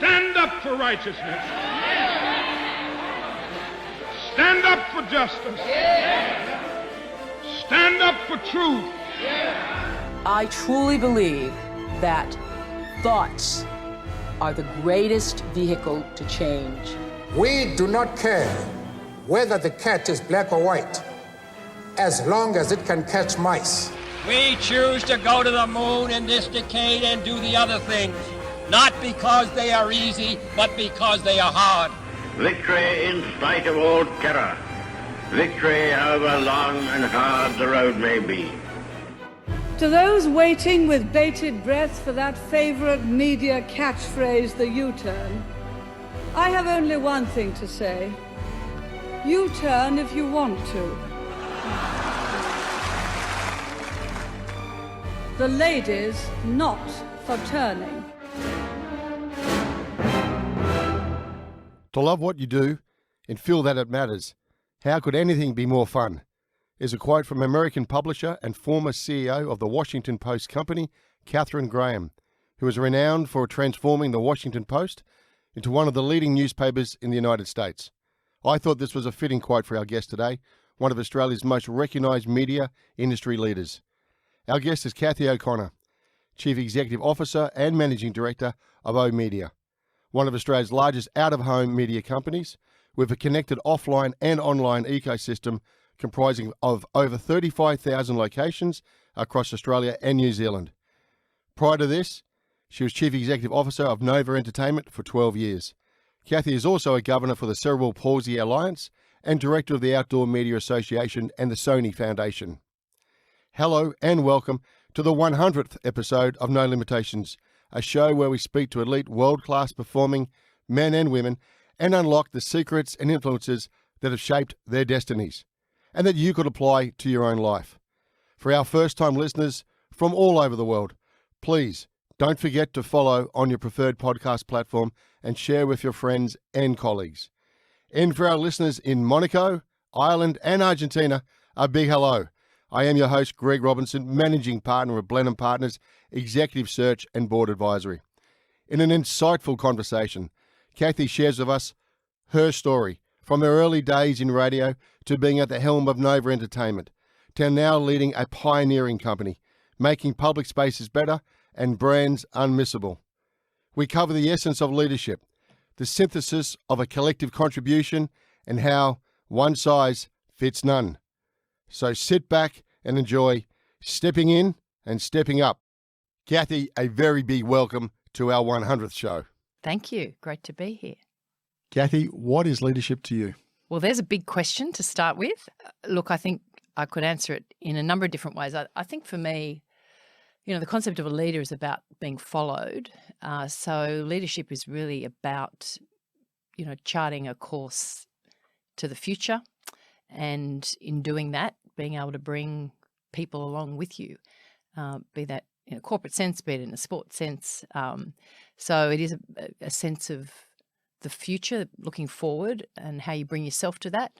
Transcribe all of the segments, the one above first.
Stand up for righteousness. Stand up for justice. Stand up for truth. I truly believe that thoughts are the greatest vehicle to change. We do not care whether the cat is black or white, as long as it can catch mice. We choose to go to the moon in this decade and do the other things, not because they are easy, but because they are hard. Victory in spite of all terror. Victory however long and hard the road may be. To those waiting with bated breath for that favorite media catchphrase, the U-turn, I have only one thing to say. U-turn if you want to. The ladies not for turning. To love what you do and feel that it matters. How could anything be more fun? Is a quote from American publisher and former CEO of the Washington Post company, Katharine Graham, who is renowned for transforming the Washington Post into one of the leading newspapers in the United States. I thought this was a fitting quote for our guest today, one of Australia's most recognised media industry leaders. Our guest is Cathy O'Connor, Chief Executive Officer and Managing Director of oOh!media, one of Australia's largest out-of-home media companies with a connected offline and online ecosystem comprising of over 35,000 locations across Australia and New Zealand. Prior to this, she was Chief Executive Officer of Nova Entertainment for 12 years. Cathy is also a Governor for the Cerebral Palsy Alliance and Director of the Outdoor Media Association and the Sony Foundation. Hello and welcome to the 100th episode of No Limitations, a show where we speak to elite world-class performing men and women and unlock the secrets and influences that have shaped their destinies and that you could apply to your own life. For our first-time listeners from all over the world, please don't forget to follow on your preferred podcast platform and share with your friends and colleagues. And for our listeners in Monaco, Ireland and Argentina, a big hello. I am your host, Greg Robinson, Managing Partner of Blenheim Partners, Executive Search and Board Advisory. In an insightful conversation, Cathy shares with us her story, from her early days in radio to being at the helm of Nova Entertainment, to now leading a pioneering company, making public spaces better and brands unmissable. We cover the essence of leadership, the synthesis of a collective contribution, and how one size fits none. So sit back and enjoy stepping in and stepping up. Cathy, a very big welcome to our 100th show. Thank you. Great to be here. Cathy, what is leadership to you? Well, there's a big question to start with. Look, I think I could answer it in a number of different ways. I think for me, the concept of a leader is about being followed. So leadership is really about, charting a course to the future. And in doing that, being able to bring people along with you, be that in a corporate sense, be it in a sports sense. So it is a sense of the future, looking forward, and how you bring yourself to that.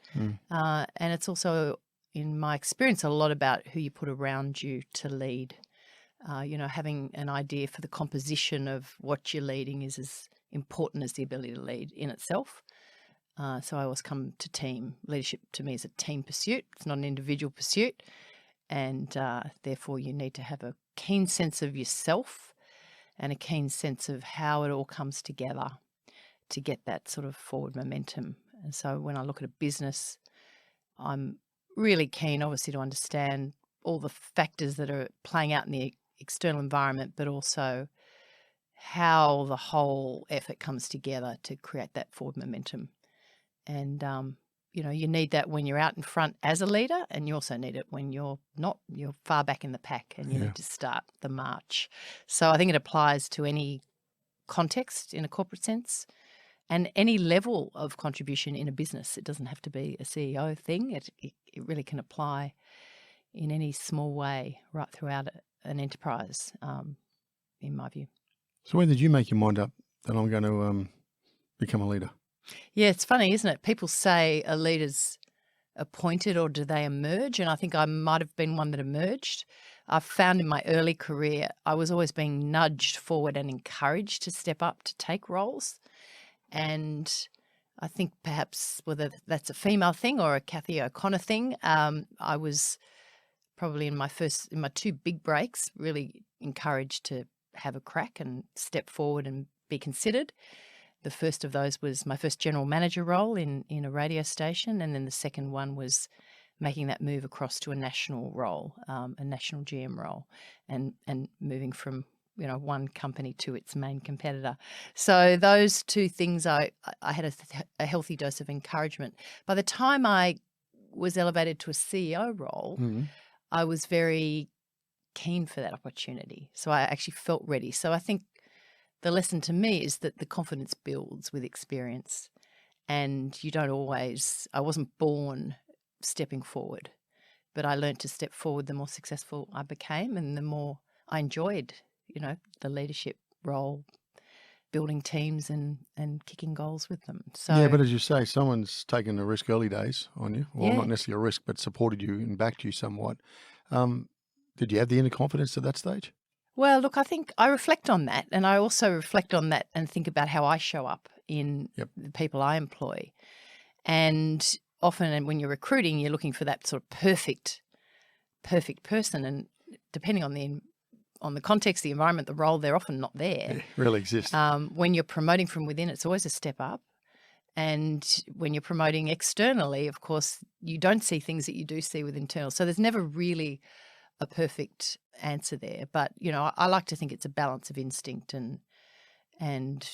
And it's also, in my experience, a lot about who you put around you to lead. Having an idea for the composition of what you're leading is as important as the ability to lead in itself. So I always come to team. Leadership to me is a team pursuit. It's not an individual pursuit. And therefore you need to have a keen sense of yourself and a keen sense of how it all comes together to get that sort of forward momentum. And so when I look at a business, I'm really keen, obviously, to understand all the factors that are playing out in the external environment, but also how the whole effort comes together to create that forward momentum. And, you need that when you're out in front as a leader, and you also need it when you're not, you're far back in the pack and you need to start the march. So I think it applies to any context in a corporate sense and any level of contribution in a business. It doesn't have to be a CEO thing. It really can apply in any small way right throughout an enterprise, in my view. So when did you make your mind up that I'm going to become a leader? Yeah, it's funny, isn't it? People say a leader's appointed, or do they emerge? And I think I might have been one that emerged. I've found in my early career, I was always being nudged forward and encouraged to step up to take roles. And I think perhaps whether that's a female thing or a Cathy O'Connor thing, I was probably in my two big breaks, really encouraged to have a crack and step forward and be considered. The first of those was my first general manager role in a radio station, and then the second one was making that move across to a national role, a national GM role, and moving from one company to its main competitor. So those two things, I had a healthy dose of encouragement. By the time I was elevated to a CEO role, I was very keen for that opportunity. So I actually felt ready. So I think the lesson to me is that the confidence builds with experience, and you don't always, I wasn't born stepping forward, but I learned to step forward the more successful I became and the more I enjoyed, the leadership role, building teams and kicking goals with them. So yeah, but as you say, someone's taken a risk early days on you. Well, Yeah. not necessarily a risk, but supported you and backed you somewhat. Did you have the inner confidence at that stage? Well, look, I think I reflect on that, and I also reflect on that and think about how I show up in the people I employ. And often when you're recruiting, you're looking for that sort of perfect person, and depending on the context, the environment, the role, they're often not there. It really exists. When you're promoting from within, it's always a step up. And when you're promoting externally, of course, you don't see things that you do see with internal. So there's never really a perfect answer there. But, I like to think it's a balance of instinct and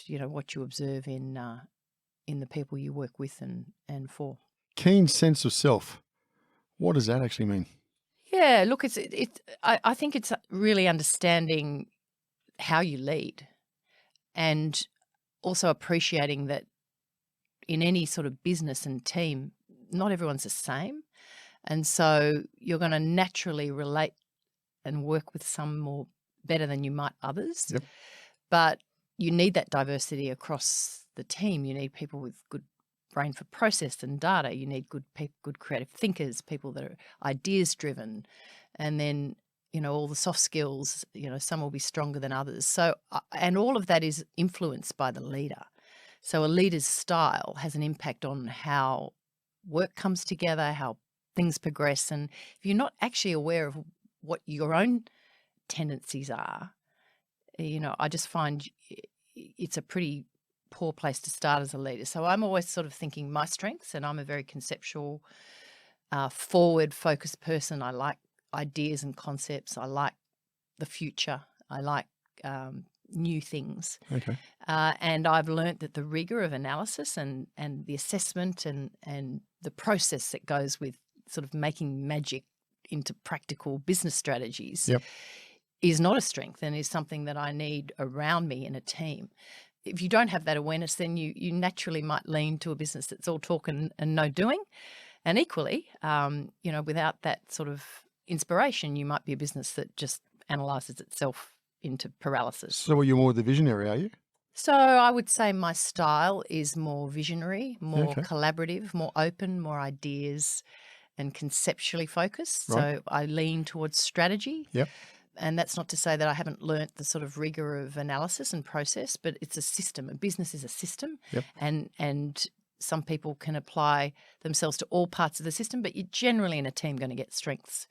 what you observe in the people you work with and for. Keen sense of self. What does that actually mean? Yeah, look, I think it's really understanding how you lead, and also appreciating that in any sort of business and team, not everyone's the same. And so you're going to naturally relate and work with some more better than you might others. Yep. But you need that diversity across the team. You need people with good brain for process and data. You need good creative thinkers, people that are ideas driven, and then all the soft skills. Some will be stronger than others. So and all of that is influenced by the leader. So a leader's style has an impact on how work comes together, how things progress, and if you're not actually aware of what your own tendencies are, I just find it's a pretty poor place to start as a leader. So I'm always sort of thinking my strengths, and I'm a very conceptual, forward-focused person. I like ideas and concepts. I like the future. I like new things. Okay. And I've learnt that the rigor of analysis and the assessment and the process that goes with sort of making magic into practical business strategies is not a strength, and is something that I need around me in a team. If you don't have that awareness, then you naturally might lean to a business that's all talk and no doing. And equally, without that sort of inspiration, you might be a business that just analyses itself into paralysis. So you're more the visionary, are you? So I would say my style is more visionary, more collaborative, more open, more ideas and conceptually focused. Right. So I lean towards strategy. Yep. And that's not to say that I haven't learnt the sort of rigor of analysis and process, but it's a system. A business is a system. Yep. And some people can apply themselves to all parts of the system, but you're generally in a team going to get strengths.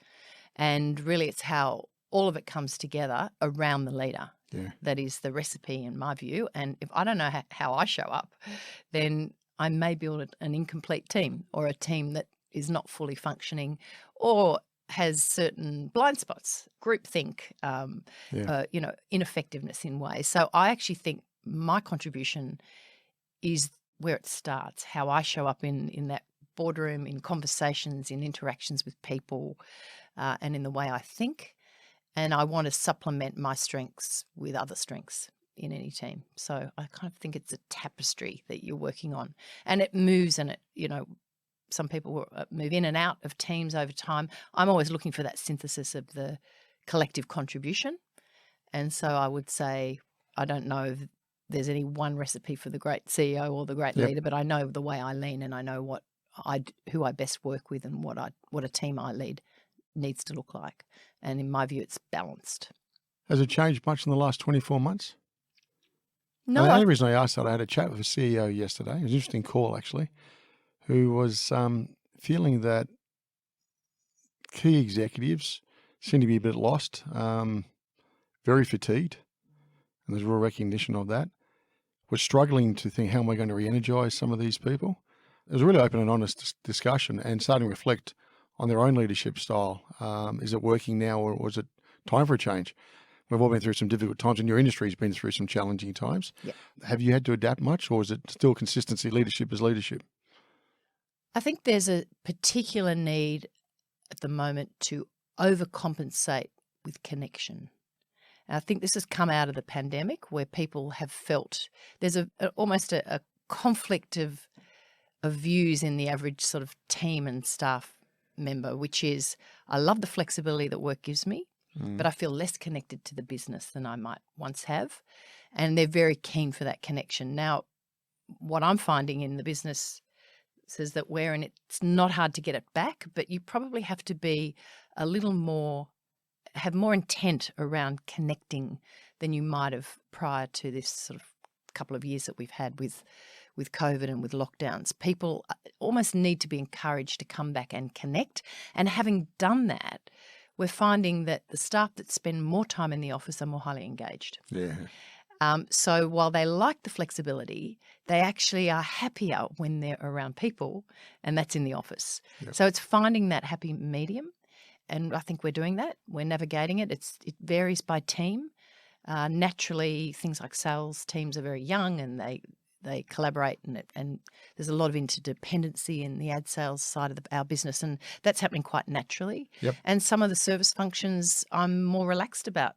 And really it's how all of it comes together around the leader. Yeah. That is the recipe in my view. And if I don't know how I show up, then I may build an incomplete team, or a team that is not fully functioning, or has certain blind spots, groupthink, ineffectiveness in ways. So I actually think my contribution is where it starts, how I show up in that boardroom, in conversations, in interactions with people, and in the way I think. And I want to supplement my strengths with other strengths in any team. So I kind of think it's a tapestry that you're working on, and it moves, and some people move in and out of teams over time. I'm always looking for that synthesis of the collective contribution. And so I would say, I don't know if there's any one recipe for the great CEO or the great leader, but I know the way I lean, and I know who I best work with, and what a team I lead needs to look like. And in my view, it's balanced. Has it changed much in the last 24 months? No, And the only reason I asked that, I had a chat with a CEO yesterday. It was an interesting call, actually, who was feeling that key executives seem to be a bit lost, very fatigued, and there's real recognition of that. We're struggling to think, how am I going to re-energise some of these people? It was a really open and honest discussion and starting to reflect on their own leadership style. Is it working now, or was it time for a change? We've all been through some difficult times, and your industry's been through some challenging times. Yep. Have you had to adapt much, or is it still consistency? Leadership is leadership. I think there's a particular need at the moment to overcompensate with connection. And I think this has come out of the pandemic, where people have felt there's almost a conflict of views in the average sort of team and staff member, which is, I love the flexibility that work gives me, but I feel less connected to the business than I might once have. And they're very keen for that connection. Now, what I'm finding in the business is that it's not hard to get it back, but you probably have to be a little more, have more intent around connecting than you might have prior to this sort of couple of years that we've had with COVID and with lockdowns. People almost need to be encouraged to come back and connect. And having done that, we're finding that the staff that spend more time in the office are more highly engaged. Yeah. So while they like the flexibility, they actually are happier when they're around people, and that's in the office. Yep. So it's finding that happy medium, and I think we're doing that. We're navigating it. It varies by team. Naturally, things like sales teams are very young, and they collaborate, and there's a lot of interdependency in the ad sales side of our business, and that's happening quite naturally. Yep. And some of the service functions, I'm more relaxed about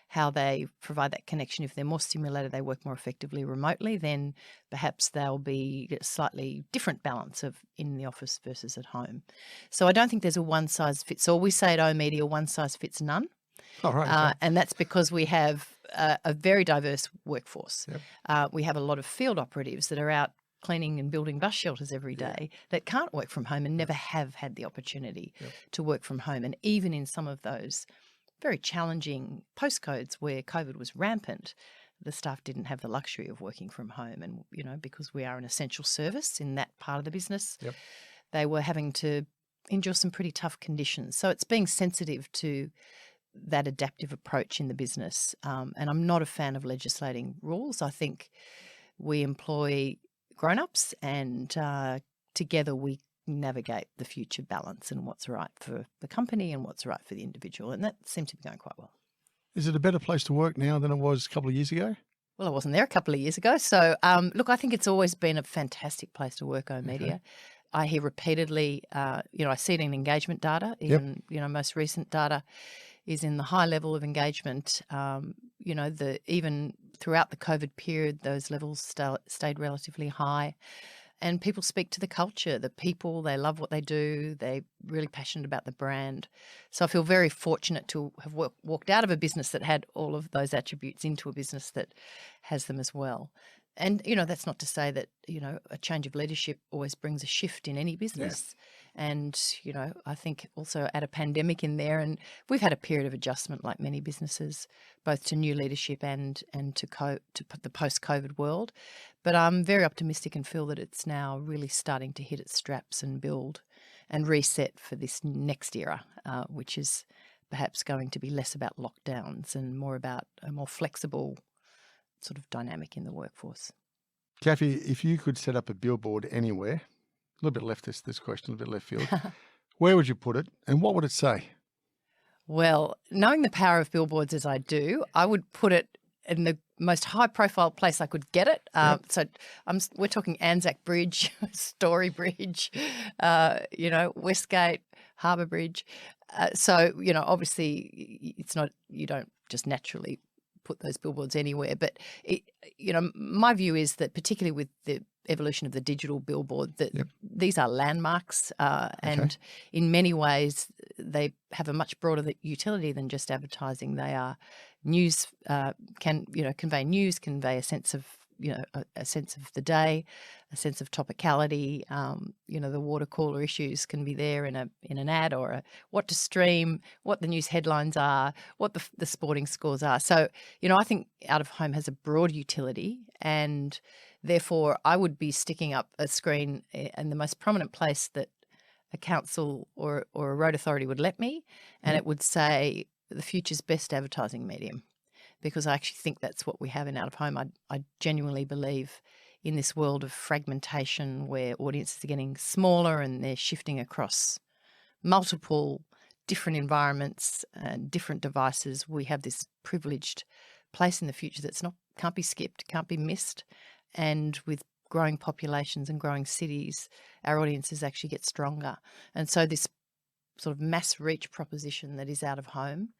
how they provide that connection. If they're more stimulated, they work more effectively remotely, then perhaps they'll be a slightly different balance of in the office versus at home. So I don't think there's a one-size-fits-all. We say at oOh!media, one size fits none. Oh, right. Okay. And that's because we have a very diverse workforce. Yep. We have a lot of field operatives that are out cleaning and building bus shelters every day that can't work from home and never have had the opportunity to work from home. And even in some of those very challenging postcodes where COVID was rampant, the staff didn't have the luxury of working from home. And, because we are an essential service in that part of the business, they were having to endure some pretty tough conditions. So it's being sensitive to that adaptive approach in the business. And I'm not a fan of legislating rules. I think we employ grown-ups, and together we navigate the future balance and what's right for the company and what's right for the individual. And that seemed to be going quite well. Is it a better place to work now than it was a couple of years ago? Well, I wasn't there a couple of years ago. So, look, I think it's always been a fantastic place to work, oOh!media. Okay. I hear repeatedly, I see it in engagement data, even, most recent data is in the high level of engagement. Even throughout the COVID period, those levels stayed relatively high. And people speak to the culture, the people, they love what they do, they're really passionate about the brand. So I feel very fortunate to have walked out of a business that had all of those attributes into a business that has them as well. And, that's not to say that, a change of leadership always brings a shift in any business. Yeah. And, I think also add a pandemic in there, and we've had a period of adjustment like many businesses, both to new leadership and to the post-COVID world. But I'm very optimistic and feel that it's now really starting to hit its straps and build and reset for this next era, which is perhaps going to be less about lockdowns and more about a more flexible sort of dynamic in the workforce. Cathy, if you could set up a billboard anywhere, a little bit left this question, a little bit left field, where would you put it and what would it say? Well, knowing the power of billboards as I do, I would put it in the most high-profile place I could get it. So we're talking Anzac Bridge, Story Bridge, Westgate, Harbour Bridge. Obviously it's not, you don't just naturally put those billboards anywhere. But, my view is that particularly with the evolution of the digital billboard, that these are landmarks and in many ways they have a much broader utility than just advertising. They are news, convey news, convey a sense of, a sense of the day, a sense of topicality. The water cooler issues can be there in an ad, or what to stream, what the news headlines are, what the sporting scores are. So, I think out of home has a broad utility, and therefore I would be sticking up a screen in the most prominent place that a council or a road authority would let me, and it would say the future's best advertising medium, because I actually think that's what we have in out of home. I genuinely believe in this world of fragmentation where audiences are getting smaller and they're shifting across multiple different environments and different devices. We have this privileged place in the future that's can't be skipped, can't be missed, and with growing populations and growing cities, our audiences actually get stronger. And so this sort of mass reach proposition that is out of home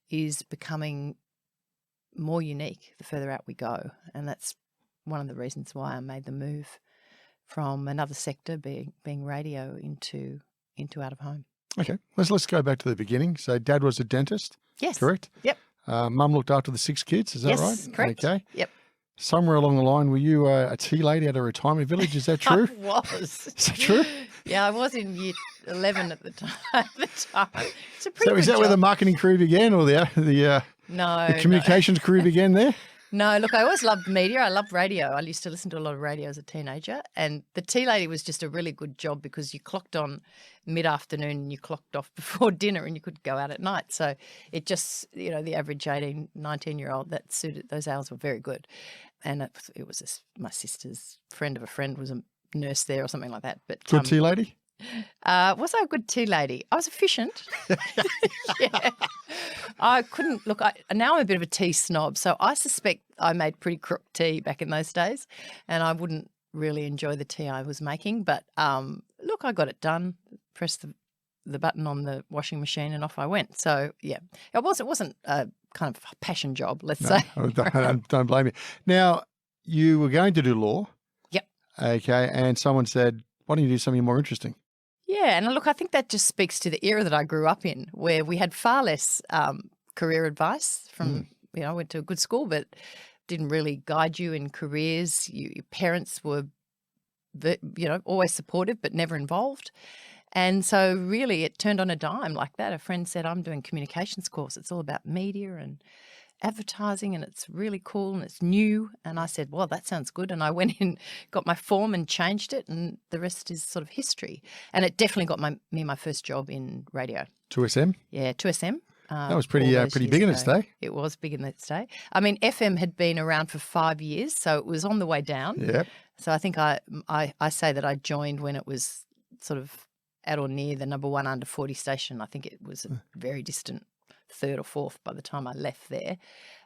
is becoming more unique the further out we go. And that's one of the reasons why I made the move from another sector, being radio, into out of home. Okay, let's go back to the beginning. So Dad was a dentist? Yes. Correct? Yep. Mum looked after the 6 kids, is that right? Yes, correct. Okay. Yep. Somewhere along the line, were you a tea lady at a retirement village? Is that true? I was. Is that true? Yeah, I was in year 11 at the time. It's a pretty So good is that job. where the marketing career began, or the communications career began there? No, look, I always loved media. I loved radio. I used to listen to a lot of radio as a teenager. And the tea lady was just a really good job because you clocked on mid-afternoon and you clocked off before dinner and you could go out at night. So it just, the average 18, 19-year-old, that suited, those hours were very good. And it was just my sister's friend of a friend was a nurse there or something like that. But Good tea lady? Was I a good tea lady? I was efficient. Yeah. I couldn't look. Now I'm a bit of a tea snob, so I suspect I made pretty crook tea back in those days, and I wouldn't really enjoy the tea I was making. But look, I got it done. Pressed the button on the washing machine, and off I went. So yeah, it wasn't a kind of passion job, let's say. Don't blame me. Now you were going to do law. Yep. Okay, and someone said, "Why don't you do something more interesting?" Yeah, and look, I think that just speaks to the era that I grew up in, where we had far less career advice from, I went to a good school, but didn't really guide you in careers. Your parents were, always supportive, but never involved. And so really it turned on a dime like that. A friend said, I'm doing communications course. It's all about media and advertising, and it's really cool and it's new. And I said, well, that sounds good. And I went in, got my form and changed it, and the rest is sort of history. And it definitely got me my first job in radio. 2SM? Yeah, 2SM. That was pretty big in its day. It was big in its day. I mean, FM had been around for 5 years, so it was on the way down. Yeah. So I think I say that I joined when it was sort of at or near the number 1 under 40 station. I think it was a very distant third or fourth by the time I left there.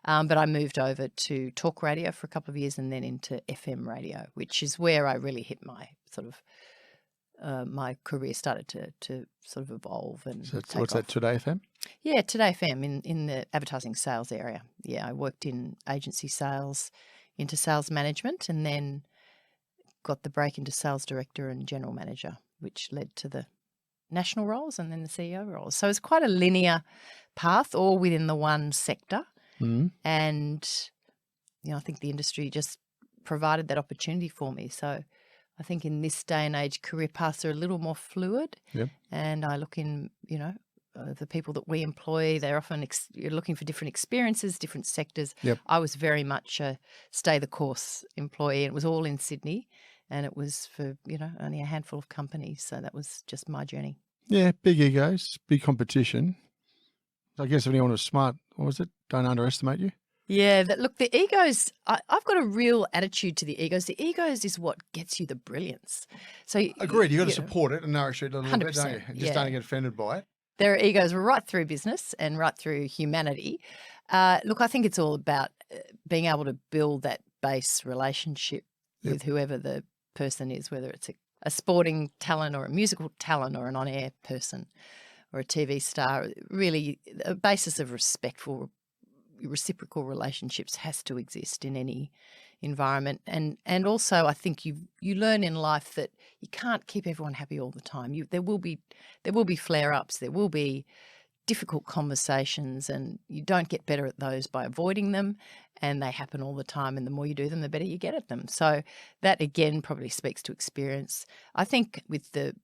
But I moved over to talk radio for a couple of years and then into FM radio, which is where I really hit my sort of my career started to sort of evolve and So what's that, Today FM? Yeah, Today FM in the advertising sales area. Yeah, I worked in agency sales into sales management, and then got the break into sales director and general manager, which led to the national roles and then the CEO roles. So it's quite a linear path, all within the one sector. And, I think the industry just provided that opportunity for me. So I think in this day and age, career paths are a little more fluid. Yep. And I look in, the people that we employ, they're often you're looking for different experiences, different sectors. Yep. I was very much a stay the course employee, and it was all in Sydney, and it was for, only a handful of companies. So that was just my journey. Yeah, big egos, big competition. I guess if anyone was smart, what was it? Don't underestimate you. Yeah, look, the egos, I've got a real attitude to the egos. The egos is what gets you the brilliance. So Agreed. You've got to support it and nourish it a little bit, don't you? 100%, And just don't get offended by it. There are egos right through business and right through humanity. Look, I think it's all about being able to build that base relationship with whoever the person is, whether it's a sporting talent or a musical talent or an on-air person or a TV star. Really, a basis of respectful, reciprocal relationships has to exist in any environment. And also, I think you learn in life that you can't keep everyone happy all the time. There will be flare-ups. There will be difficult conversations, and you don't get better at those by avoiding them, and they happen all the time, and the more you do them, the better you get at them. So that, again, probably speaks to experience. I think with the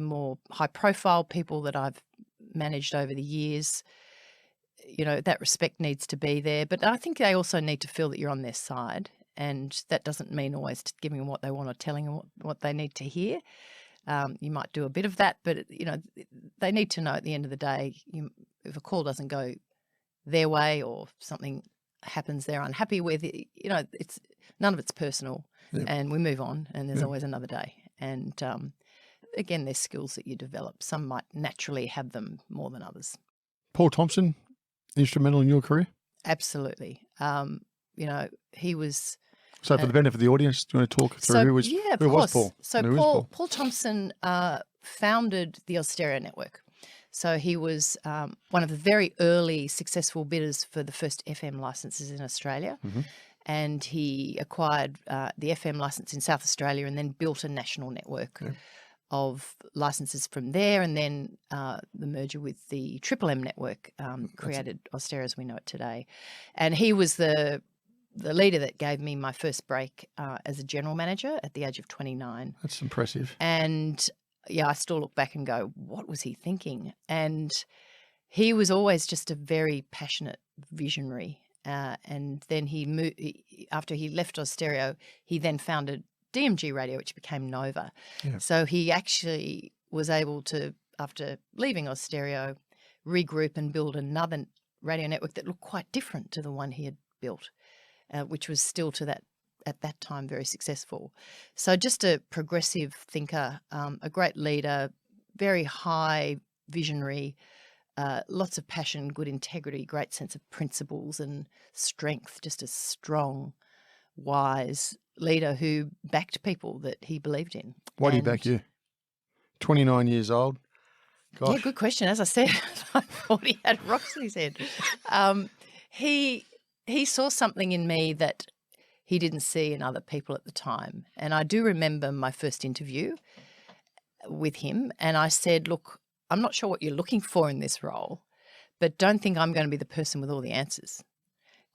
more high-profile people that I've managed over the years, that respect needs to be there. But I think they also need to feel that you're on their side, and that doesn't mean always giving them what they want or telling them what they need to hear. You might do a bit of that, but they need to know at the end of the day, if a call doesn't go their way or something happens they're unhappy with, it's none of it's personal, and we move on, and there's always another day. And again, there's skills that you develop. Some might naturally have them more than others. Paul Thompson, instrumental in your career? Absolutely. He was. So for the benefit of the audience, do you want to talk through who was Paul? So Paul Thompson founded the Austereo network. So he was one of the very early successful bidders for the first FM licenses in Australia. Mm-hmm. And he acquired the FM license in South Australia and then built a national network of licenses from there. And then the merger with the Triple M network created Austereo as we know it today. And he was the leader that gave me my first break as a general manager at the age of 29. That's impressive. And I still look back and go, what was he thinking? And he was always just a very passionate visionary. And then he moved, after he left Austereo, he then founded DMG Radio, which became Nova. Yeah. So he actually was able to, after leaving Austereo, regroup and build another radio network that looked quite different to the one he had built, which was still at that time very successful. So just a progressive thinker, a great leader, very high visionary, lots of passion, good integrity, great sense of principles and strength, just a strong, wise leader who backed people that he believed in. Why do he back you? 29 years old. Gosh. Yeah, good question. As I said, I thought he had rocks in his head. He saw something in me that he didn't see in other people at the time. And I do remember my first interview with him, and I said, look, I'm not sure what you're looking for in this role, but don't think I'm going to be the person with all the answers.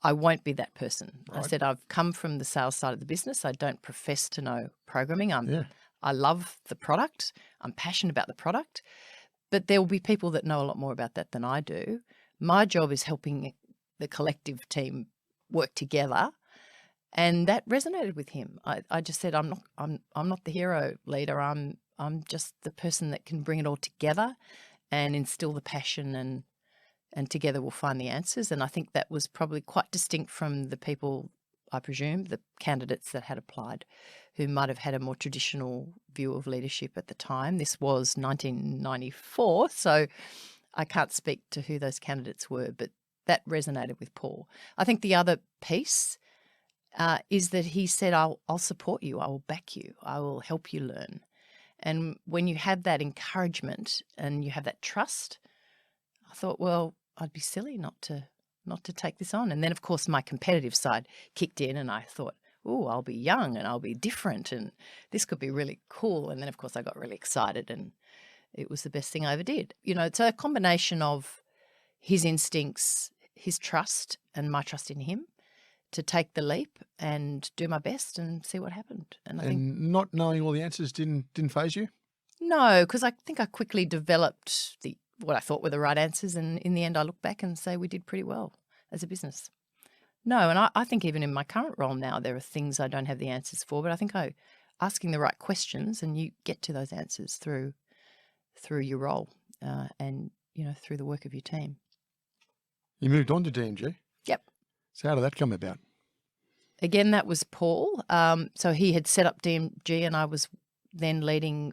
I won't be that person. Right. I said, I've come from the sales side of the business. I don't profess to know programming. I love the product. I'm passionate about the product, but there will be people that know a lot more about that than I do. My job is helping the collective team work together. And that resonated with him. I just said, I'm not the hero leader. I'm just the person that can bring it all together and instill the passion, and together we'll find the answers. And I think that was probably quite distinct from the people, I presume, the candidates that had applied, who might have had a more traditional view of leadership at the time. This was 1994, so I can't speak to who those candidates were, but that resonated with Paul. I think the other piece is that he said, I'll support you, I will back you, I will help you learn. And when you have that encouragement and you have that trust, I thought, well, I'd be silly not to take this on. And then, of course, my competitive side kicked in, and I thought, oh, I'll be young and I'll be different and this could be really cool. And then, of course, I got really excited and it was the best thing I ever did. It's a combination of his instincts, his trust and my trust in him to take the leap and do my best and see what happened. And I think not knowing all the answers didn't faze you? No, because I think I quickly developed what I thought were the right answers, and in the end I look back and say we did pretty well as a business. No, and I think even in my current role now there are things I don't have the answers for, but I think asking the right questions and you get to those answers through your role and through the work of your team. You moved on to DMG? Yep. So how did that come about? Again, that was Paul. So he had set up DMG and I was then leading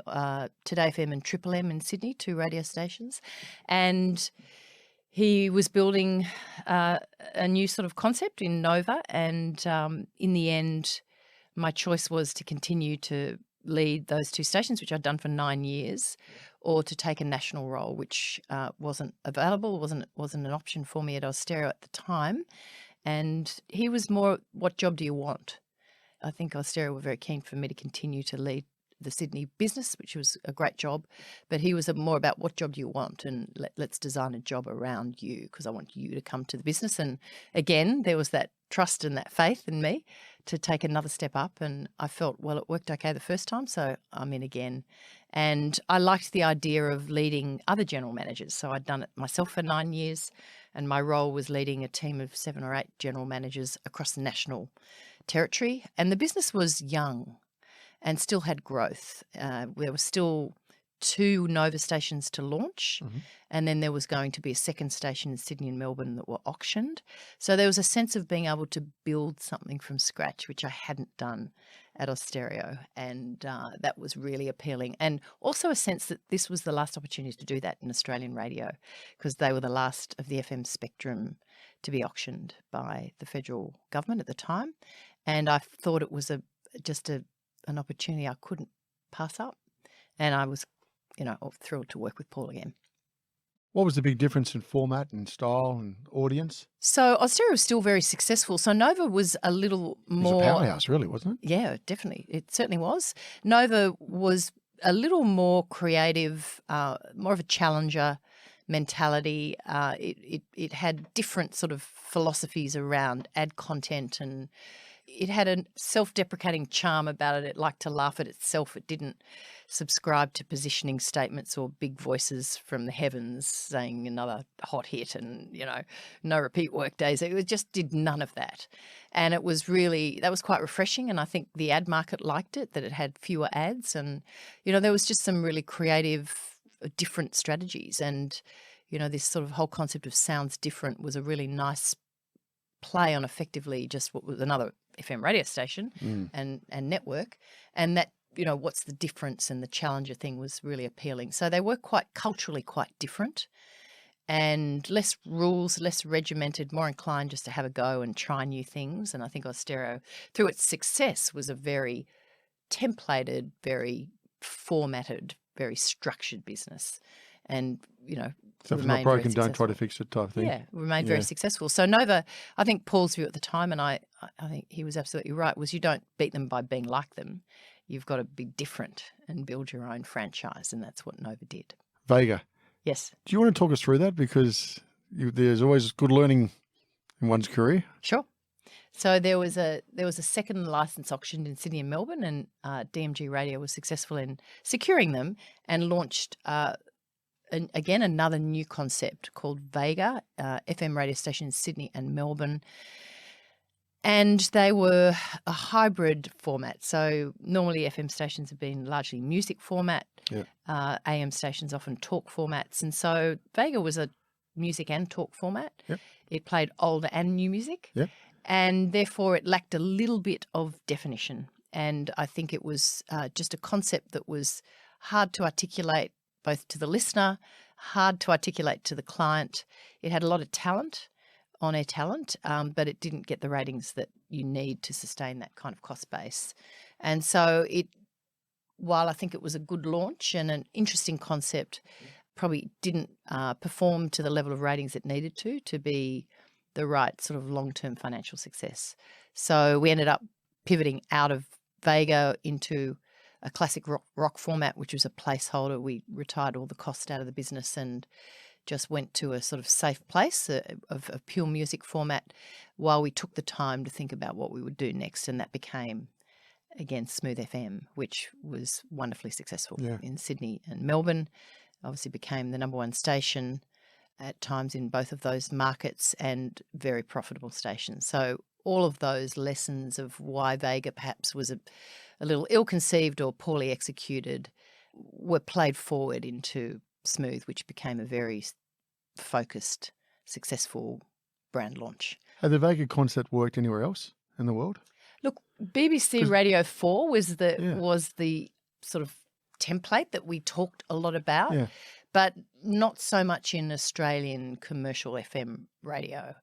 Today FM and Triple M in Sydney, 2 radio stations. And he was building a new sort of concept in Nova. And in the end, my choice was to continue to lead those 2 stations, which I'd done for 9 years, or to take a national role, which wasn't available, wasn't an option for me at Austereo at the time. And he was more, what job do you want? I think Austereo were very keen for me to continue to lead the Sydney business, which was a great job. But he was more about what job do you want, and let's design a job around you because I want you to come to the business. And again, there was that trust and that faith in me to take another step up. And I felt, well, it worked okay the first time, so I'm in again. And I liked the idea of leading other general managers. So I'd done it myself for 9 years, and my role was leading a team of 7 or 8 general managers across the national territory. And the business was young and still had growth. There were still 2 Nova stations to launch, and then there was going to be a second station in Sydney and Melbourne that were auctioned. So there was a sense of being able to build something from scratch, which I hadn't done at Austereo, and that was really appealing. And also a sense that this was the last opportunity to do that in Australian radio, because they were the last of the FM spectrum to be auctioned by the federal government at the time. And I thought it was just an opportunity I couldn't pass up. And I was, thrilled to work with Paul again. What was the big difference in format and style and audience? So Austereo was still very successful. So Nova was a little more... It was a powerhouse, really, wasn't it? Yeah, definitely. It certainly was. Nova was a little more creative, more of a challenger mentality. It had different sort of philosophies around ad content, and it had a self-deprecating charm about it. It liked to laugh at itself. It didn't subscribe to positioning statements or big voices from the heavens saying another hot hit and, no repeat work days. It just did none of that. And it was that was quite refreshing. And I think the ad market liked it, that it had fewer ads. And, there was just some really creative, different strategies. And, this sort of whole concept of sounds different was a really nice play on effectively just what was another FM radio station and network. And that, what's the difference, and the challenger thing was really appealing. So they were culturally quite different, and less rules, less regimented, more inclined just to have a go and try new things. And I think Austereo, through its success, was a very templated, very formatted, very structured business. And, So if it's not broken, don't try to fix it type thing. Yeah, remained very successful. So Nova, I think Paul's view at the time, and I think he was absolutely right, was you don't beat them by being like them. You've got to be different and build your own franchise, and that's what Nova did. Vega. Yes. Do you want to talk us through that? Because there's always good learning in one's career. Sure. So there was a second license auctioned in Sydney and Melbourne, and DMG Radio was successful in securing them and launched again, another new concept called Vega, FM radio station in Sydney and Melbourne. And they were a hybrid format. So normally FM stations have been largely music format. Yeah. AM stations often talk formats. And so Vega was a music and talk format. Yep. It played older and new music. Yep. And therefore it lacked a little bit of definition. And I think it was just a concept that was hard to articulate both to the listener, hard to articulate to the client. It had a lot of talent, on-air talent, but it didn't get the ratings that you need to sustain that kind of cost base. And so while I think it was a good launch and an interesting concept, probably didn't perform to the level of ratings it needed to be the right sort of long-term financial success. So we ended up pivoting out of Vega into a classic rock format, which was a placeholder. We retired all the cost out of the business and just went to a sort of safe place of pure music format while we took the time to think about what we would do next. And that became, again, Smooth FM, which was wonderfully successful in Sydney and Melbourne. Obviously became the number one station at times in both of those markets, and very profitable station. So all of those lessons of why Vega perhaps was a little ill-conceived or poorly executed were played forward into Smooth, which became a very focused, successful brand launch. Had the Vega concept worked anywhere else in the world? Look, BBC Radio 4 was the sort of template that we talked a lot about, but not so much in Australian commercial FM radio.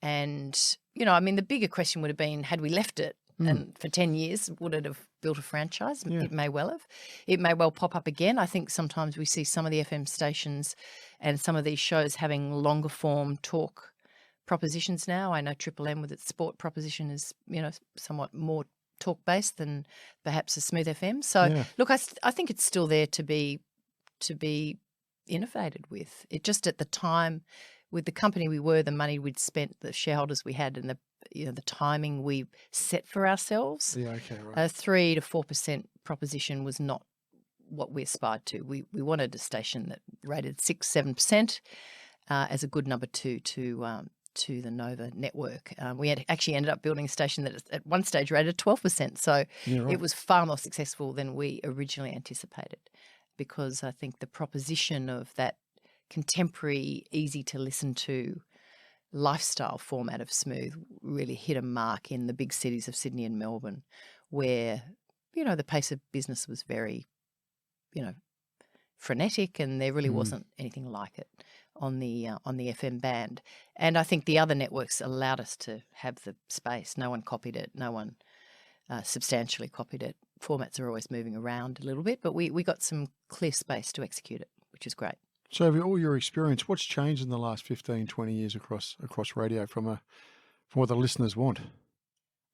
And, the bigger question would have been, had we left it and for 10 years, would it have built a franchise? Yeah. It may well have. It may well pop up again. I think sometimes we see some of the FM stations and some of these shows having longer form talk propositions now. I know Triple M with its sport proposition is, somewhat more talk-based than perhaps a Smooth FM. So, Yeah. look, I think it's still there to be innovated with. It just at the time, with the company we were, the money we'd spent, the shareholders we had, and the timing we set for ourselves, Yeah, okay, right. a 3 to 4% proposition was not what we aspired to. We wanted a station that rated 6-7% as a good number two to the Nova network. We had actually ended up building a station that at one stage rated 12%. So Yeah, right. it was far more successful than we originally anticipated, because I think the proposition of that contemporary, easy to listen to lifestyle format of Smooth really hit a mark in the big cities of Sydney and Melbourne, where, the pace of business was very, frenetic, and there really wasn't anything like it on the FM band. And I think the other networks allowed us to have the space. No one copied it. No one substantially copied it. Formats are always moving around a little bit, but we got some clear space to execute it, which is great. So, over all your experience, what's changed in the last 15, 20 years across radio from what the listeners want?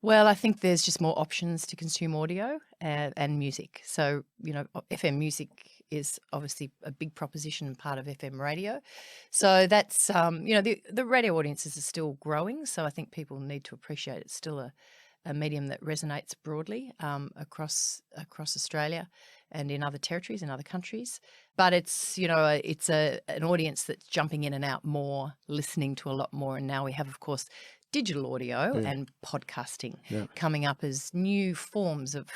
Well, I think there's just more options to consume audio and music. So, FM music is obviously a big proposition and part of FM radio. So that's, the radio audiences are still growing. So I think people need to appreciate it's still a medium that resonates broadly across Australia and in other territories, in other countries. But it's, it's an audience that's jumping in and out more, listening to a lot more. And now we have, of course, digital audio and podcasting coming up as new forms of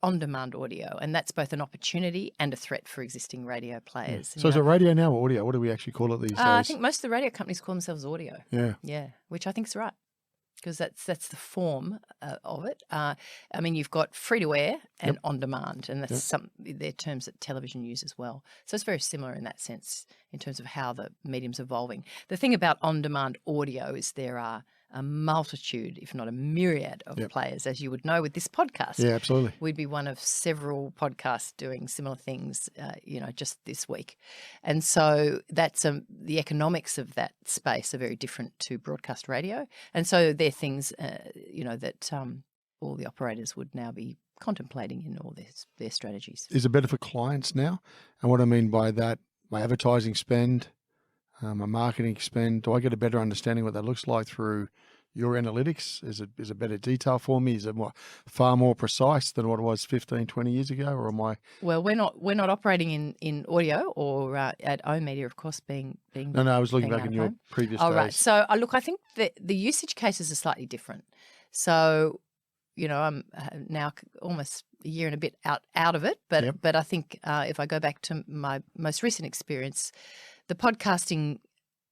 on-demand audio. And that's both an opportunity and a threat for existing radio players. So is it radio now or audio? What do we actually call it these days? I think most of the radio companies call themselves audio. Yeah. Yeah, which I think is right, because that's the form of it. You've got free-to-air and on-demand, and that's they're terms that television use as well. So it's very similar in that sense in terms of how the medium's evolving. The thing about on-demand audio is there are a multitude, if not a myriad of players, as you would know with this podcast. Yeah, absolutely. We'd be one of several podcasts doing similar things, just this week. And so that's the economics of that space are very different to broadcast radio. And so they're things, that all the operators would now be contemplating in all their strategies. Is it better for clients now? And what I mean by that, my advertising spend, my marketing spend, do I get a better understanding what that looks like through your analytics? Is it better detail for me? Is it far more precise than what it was 15, 20 years ago? Or am I? Well, we're not operating in audio or at oOh!media, of course, being No, I was looking back in your previous days. Right. So look, I think the usage cases are slightly different. So, I'm now almost a year and a bit out of it, but I think if I go back to my most recent experience, the podcasting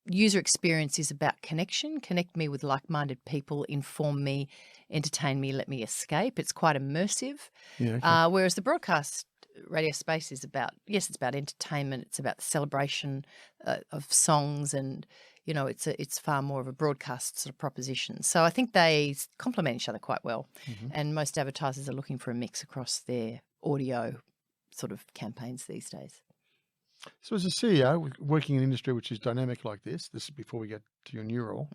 user experience is about connection. Connect me with like-minded people, inform me, entertain me, let me escape. It's quite immersive. Yeah, okay. Whereas the broadcast radio space is it's about entertainment. It's about the celebration of songs, and it's far more of a broadcast sort of proposition. So I think they complement each other quite well. Mm-hmm. And most advertisers are looking for a mix across their audio sort of campaigns these days. So as a CEO working in an industry which is dynamic like this is before we get to your new role,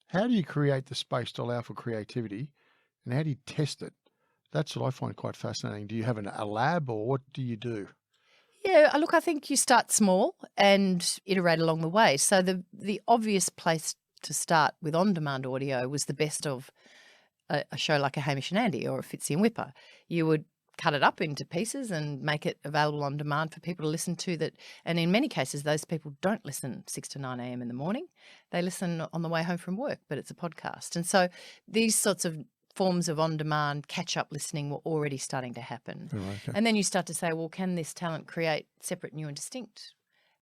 how do you create the space to allow for creativity, and how do you test it? That's what I find quite fascinating. Do you have a lab, or what do you do? Yeah, look, I think you start small and iterate along the way. So the obvious place to start with on-demand audio was the best of a show like a Hamish and Andy or a Fitzy and Whipper. You would cut it up into pieces and make it available on demand for people to listen to that. And in many cases, those people don't listen 6 to 9 a.m. in the morning. They listen on the way home from work, but it's a podcast. And so these sorts of forms of on-demand catch-up listening were already starting to happen. Oh, okay. And then you start to say, well, can this talent create separate, new and distinct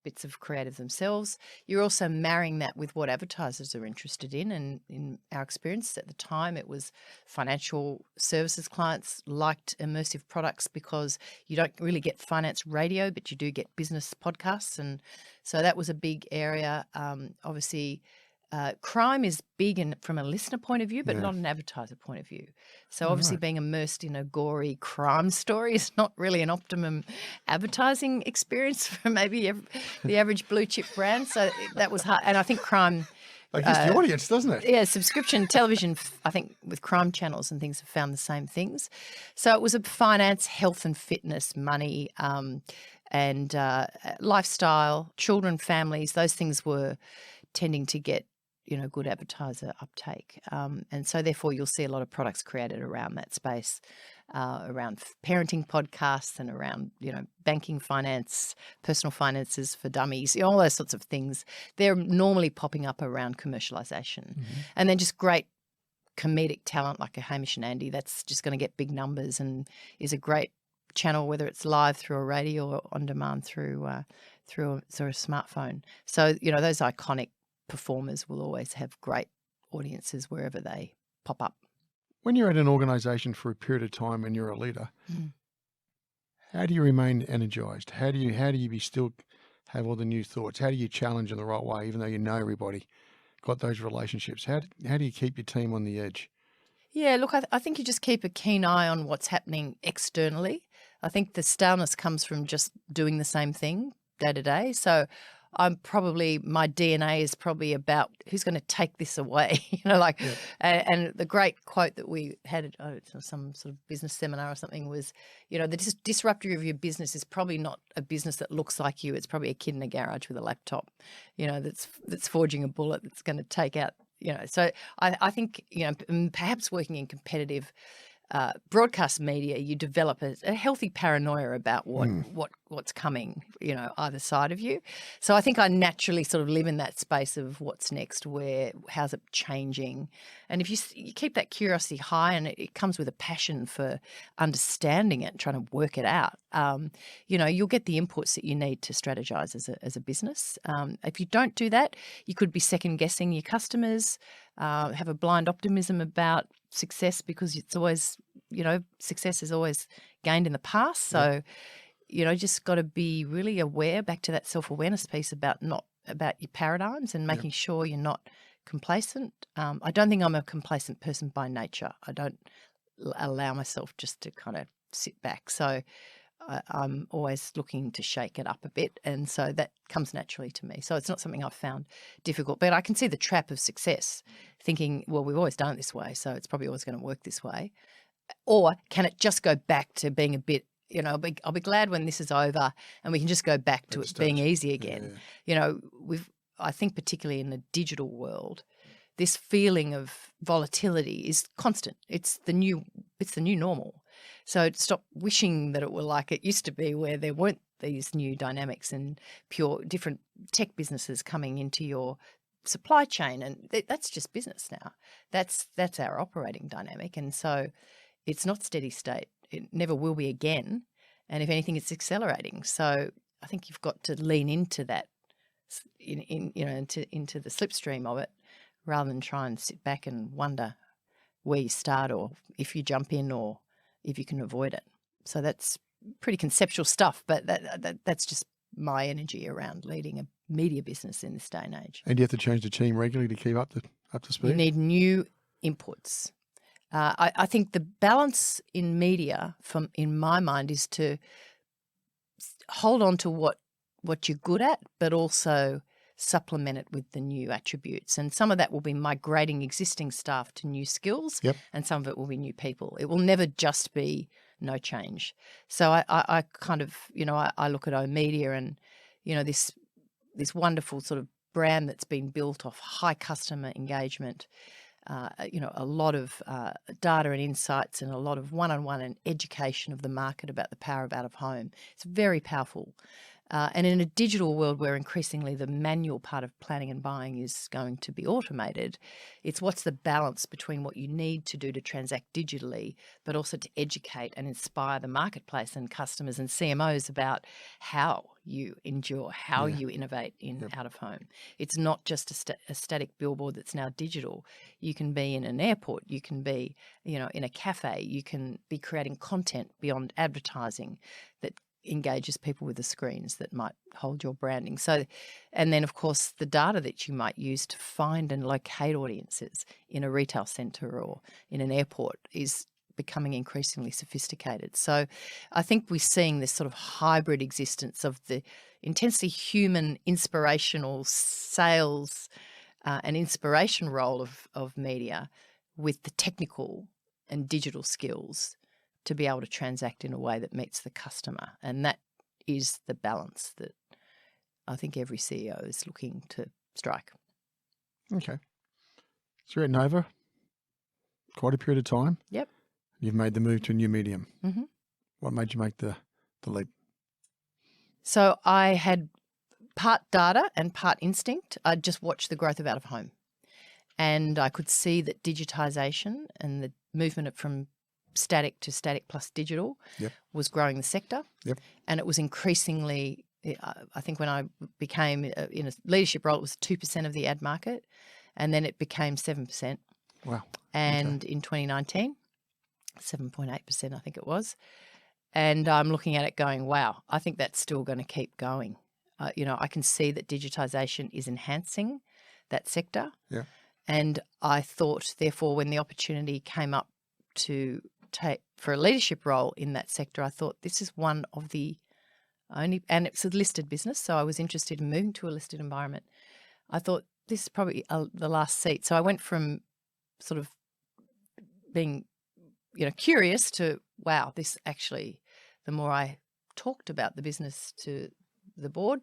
bits of creative themselves? You're also marrying that with what advertisers are interested in. And in our experience at the time, it was financial services clients liked immersive products because you don't really get finance radio, but you do get business podcasts. And so that was a big area. Obviously, crime is big from a listener point of view, but not an advertiser point of view. So obviously being immersed in a gory crime story is not really an optimum advertising experience for maybe the average blue chip brand. So that was hard. And I think crime I guess the audience, doesn't it? Yeah, subscription television, I think, with crime channels and things have found the same things. So it was a finance, health and fitness, money, and lifestyle, children, families. Those things were tending to get, good advertiser uptake. And so therefore you'll see a lot of products created around that space, around parenting podcasts and around, banking finance, personal finances for dummies, all those sorts of things. They're normally popping up around commercialization. Mm-hmm. And then just great comedic talent like a Hamish and Andy, that's just going to get big numbers and is a great channel, whether it's live through a radio or on demand through a smartphone. So, those iconic performers will always have great audiences wherever they pop up. When you're at an organisation for a period of time and you're a leader, how do you remain energised? How do you be still have all the new thoughts? How do you challenge in the right way, even though you know everybody, got those relationships? How do you keep your team on the edge? Yeah, look, I think you just keep a keen eye on what's happening externally. I think the staleness comes from just doing the same thing day to day. So my DNA is probably about who's going to take this away, and the great quote that we had at some sort of business seminar or something was, the disruptor of your business is probably not a business that looks like you. It's probably a kid in a garage with a laptop, that's forging a bullet that's going to take out, So I think, perhaps working in competitive broadcast media, you develop a healthy paranoia about what's coming, either side of you. So I think I naturally sort of live in that space of what's next, how's it changing, and if you keep that curiosity high, and it comes with a passion for understanding it and trying to work it out, you'll get the inputs that you need to strategize as a business. If you don't do that, you could be second guessing your customers, have a blind optimism about success because it's always, success is always gained in the past. So, just got to be really aware, back to that self-awareness piece about your paradigms and making sure you're not complacent. I don't think I'm a complacent person by nature. I don't allow myself just to kind of sit back. So I'm always looking to shake it up a bit, and so that comes naturally to me. So it's not something I've found difficult, but I can see the trap of success, thinking, well, we've always done it this way, so it's probably always going to work this way. Or can it just go back to being a bit, I'll be glad when this is over and we can just go back to it being easy again. Yeah. I think particularly in the digital world, this feeling of volatility is constant. It's the new normal. So stop wishing that it were like it used to be, where there weren't these new dynamics and pure different tech businesses coming into your supply chain, and that's just business now. That's our operating dynamic, and so it's not steady state. It never will be again, and if anything, it's accelerating. So I think you've got to lean into that, into the slipstream of it, rather than try and sit back and wonder where you start, or if you jump in, or if you can avoid it. So that's pretty conceptual stuff, but that's just my energy around leading a media business in this day and age. And you have to change the team regularly to keep up to speed? You need new inputs. I think the balance in media, in my mind, is to hold on to what you're good at, but also supplement it with the new attributes. And some of that will be migrating existing staff to new skills, and some of it will be new people. It will never just be no change. So I kind of, I look at oMedia and, this wonderful sort of brand that's been built off high customer engagement, a lot of data and insights, and a lot of one-on-one and education of the market about the power of out-of-home. It's very powerful. And in a digital world where increasingly the manual part of planning and buying is going to be automated, it's what's the balance between what you need to do to transact digitally, but also to educate and inspire the marketplace and customers and CMOs about how you endure, how you innovate in out-of-home. It's not just a static billboard that's now digital. You can be in an airport, you can be, in a cafe, you can be creating content beyond advertising that engages people with the screens that might hold your branding. So, and then of course the data that you might use to find and locate audiences in a retail centre or in an airport is becoming increasingly sophisticated. So I think we're seeing this sort of hybrid existence of the intensely human, inspirational sales an inspiration role of media with the technical and digital skills to be able to transact in a way that meets the customer. And that is the balance that I think every CEO is looking to strike. Okay. So you're at Nova, quite a period of time. Yep. You've made the move to a new medium. Mm-hmm. What made you make the leap? So I had part data and part instinct. I just watched the growth of out of home. And I could see that digitisation and the movement from static to static plus digital was growing the sector. Yep. And it was increasingly, I think when I became in a leadership role, it was 2% of the ad market. And then it became 7%. Wow. And in 2019, 7.8%, I think it was. And I'm looking at it going, wow, I think that's still going to keep going. I can see that digitisation is enhancing that sector. Yeah. And I thought, therefore, when the opportunity came up to take for a leadership role in that sector, I thought this is one of the only, and it's a listed business, so I was interested in moving to a listed environment. I thought this is probably the last seat. So I went from sort of being, curious to, wow, this actually, the more I talked about the business to the board,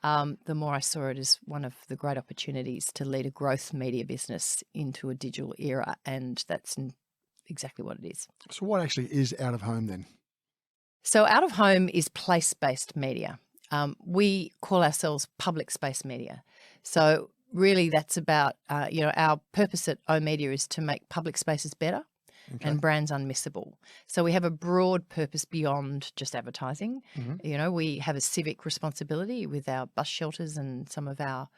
the more I saw it as one of the great opportunities to lead a growth media business into a digital era, and that's exactly what it is. So what actually is out of home then? So out of home is place-based media. We call ourselves public space media. So really that's about, our purpose at oOh!media is to make public spaces better and brands unmissable. So we have a broad purpose beyond just advertising. Mm-hmm. We have a civic responsibility with our bus shelters and some of our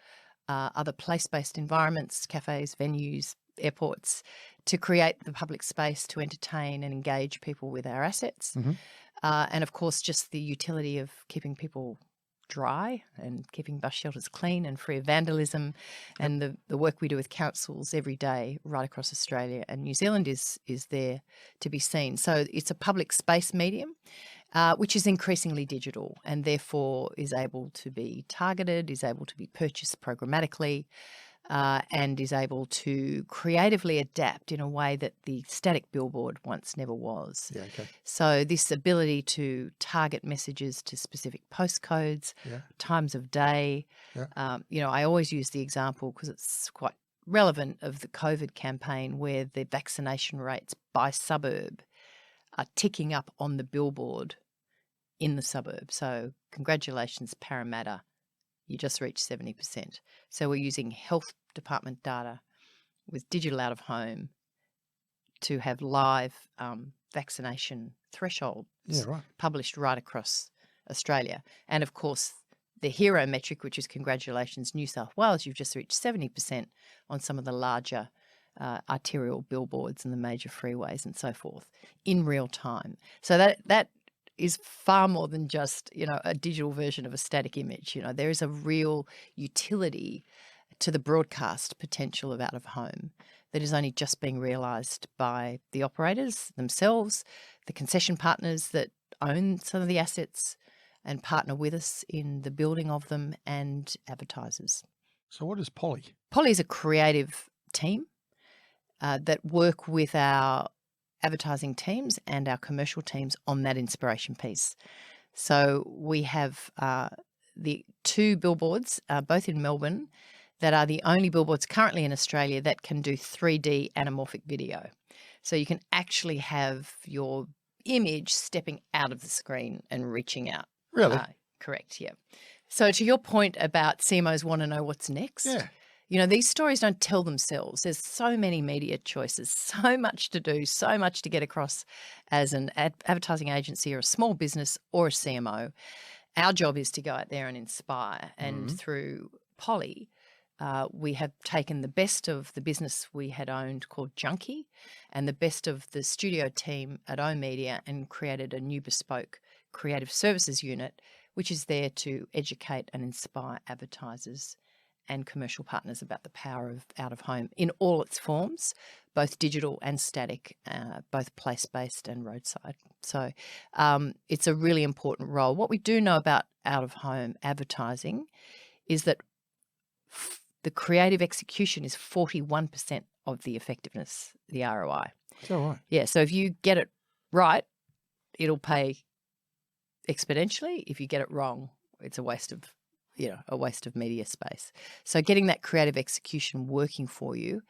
other place-based environments, cafes, venues, airports, to create the public space to entertain and engage people with our assets. Mm-hmm. And of course, just the utility of keeping people dry and keeping bus shelters clean and free of vandalism, and the work we do with councils every day right across Australia and New Zealand is there to be seen. So it's a public space medium, which is increasingly digital and therefore is able to be targeted, is able to be purchased programmatically, and is able to creatively adapt in a way that the static billboard once never was. Yeah, okay. So this ability to target messages to specific postcodes, times of day. Yeah. I always use the example because it's quite relevant of the COVID campaign where the vaccination rates by suburb are ticking up on the billboard in the suburb. So congratulations, Parramatta. You just reached 70%. So we're using health department data with digital out of home to have live vaccination thresholds published right across Australia. And of course, the hero metric, which is congratulations, New South Wales, you've just reached 70% on some of the larger arterial billboards and the major freeways and so forth in real time. So that is far more than just, a digital version of a static image. There is a real utility to the broadcast potential of out of home that is only just being realised by the operators themselves, the concession partners that own some of the assets and partner with us in the building of them, and advertisers. So what is Polly? Polly is a creative team that work with our advertising teams and our commercial teams on that inspiration piece. So we have the two billboards, both in Melbourne, that are the only billboards currently in Australia that can do 3D anamorphic video. So you can actually have your image stepping out of the screen and reaching out. Really? Correct, yeah. So to your point about CMOs want to know what's next. Yeah. These stories don't tell themselves. There's so many media choices, so much to do, so much to get across as an advertising agency or a small business or a CMO. Our job is to go out there and inspire. And through Polly, we have taken the best of the business we had owned called Junkie and the best of the studio team at oOh!media and created a new bespoke creative services unit, which is there to educate and inspire advertisers and commercial partners about the power of out of home in all its forms, both digital and static, both place-based and roadside. So it's a really important role. What we do know about out of home advertising is that the creative execution is 41% of the effectiveness, the ROI. Is that right? Yeah, so if you get it right, it'll pay exponentially. If you get it wrong, it's a waste of media space. So getting that creative execution working for you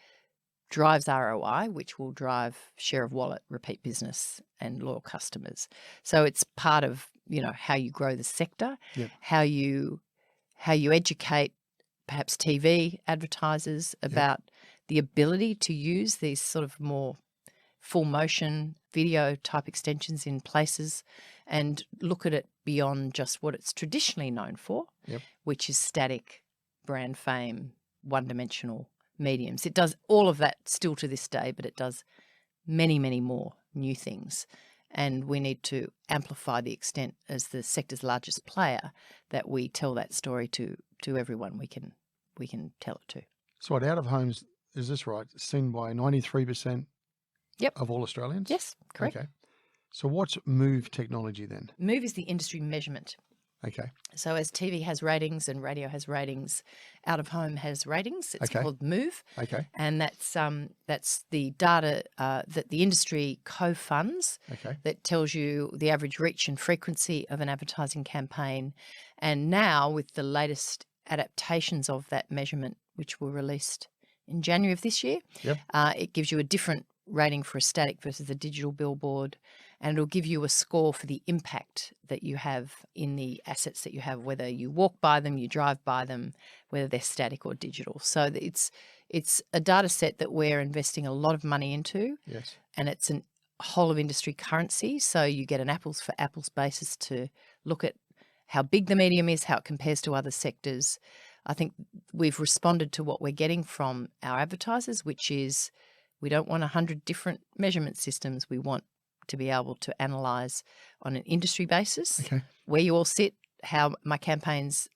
drives ROI, which will drive share of wallet, repeat business, and loyal customers. So it's part of, how you grow the sector, Yep. how you educate perhaps TV advertisers about the ability to use these sort of more full motion video type extensions in places and look at it beyond just what it's traditionally known for, which is static brand fame, one-dimensional mediums. It does all of that still to this day, but it does many, many more new things. And we need to amplify the extent as the sector's largest player that we tell that story to everyone we can tell it to. So out of homes, is this right? Seen by 93% of all Australians? Yes, correct. Okay. So what's Move technology then? Move is the industry measurement. Okay. So as TV has ratings and radio has ratings, out of home has ratings. It's Okay. called Move. Okay. And that's the data that the industry co-funds Okay. that tells you the average reach and frequency of an advertising campaign. And now with the latest adaptations of that measurement, which were released in January of this year, it gives you a different rating for a static versus a digital billboard, and it'll give you a score for the impact that you have in the assets that you have, whether you walk by them, you drive by them, whether they're static or digital. So it's a data set that we're investing a lot of money into. Yes. And it's a whole of industry currency. So you get an apples for apples basis to look at how big the medium is, how it compares to other sectors. I think we've responded to what we're getting from our advertisers, which is we don't want 100 different measurement systems. We want to be able to analyse on an industry basis where you all sit, how my campaigns,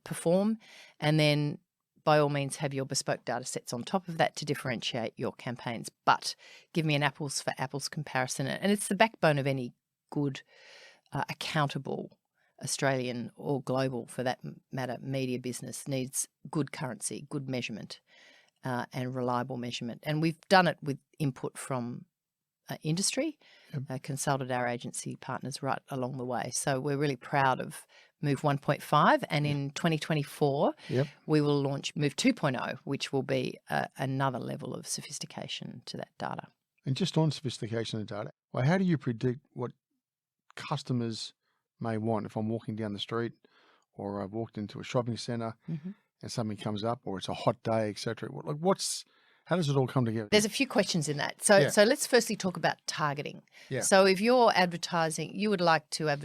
perform, and then by all means have your bespoke data sets on top of that to differentiate your campaigns. But give me an apples for apples comparison. And it's the backbone of any good, accountable Australian or global, for that matter, media business needs good currency, good measurement, and reliable measurement. And we've done it with input from industry, consulted our agency partners right along the way. So we're really proud of Move 1.5, and in 2024 we will launch Move 2.0, which will be another level of sophistication to that data. And just on sophistication of data, well, how do you predict what customers may want? If I'm walking down the street or I've walked into a shopping centre and something comes up, or it's a hot day, etc. How does it all come together? There's a few questions in that. So let's firstly talk about targeting. Yeah. So if you're advertising, you would like to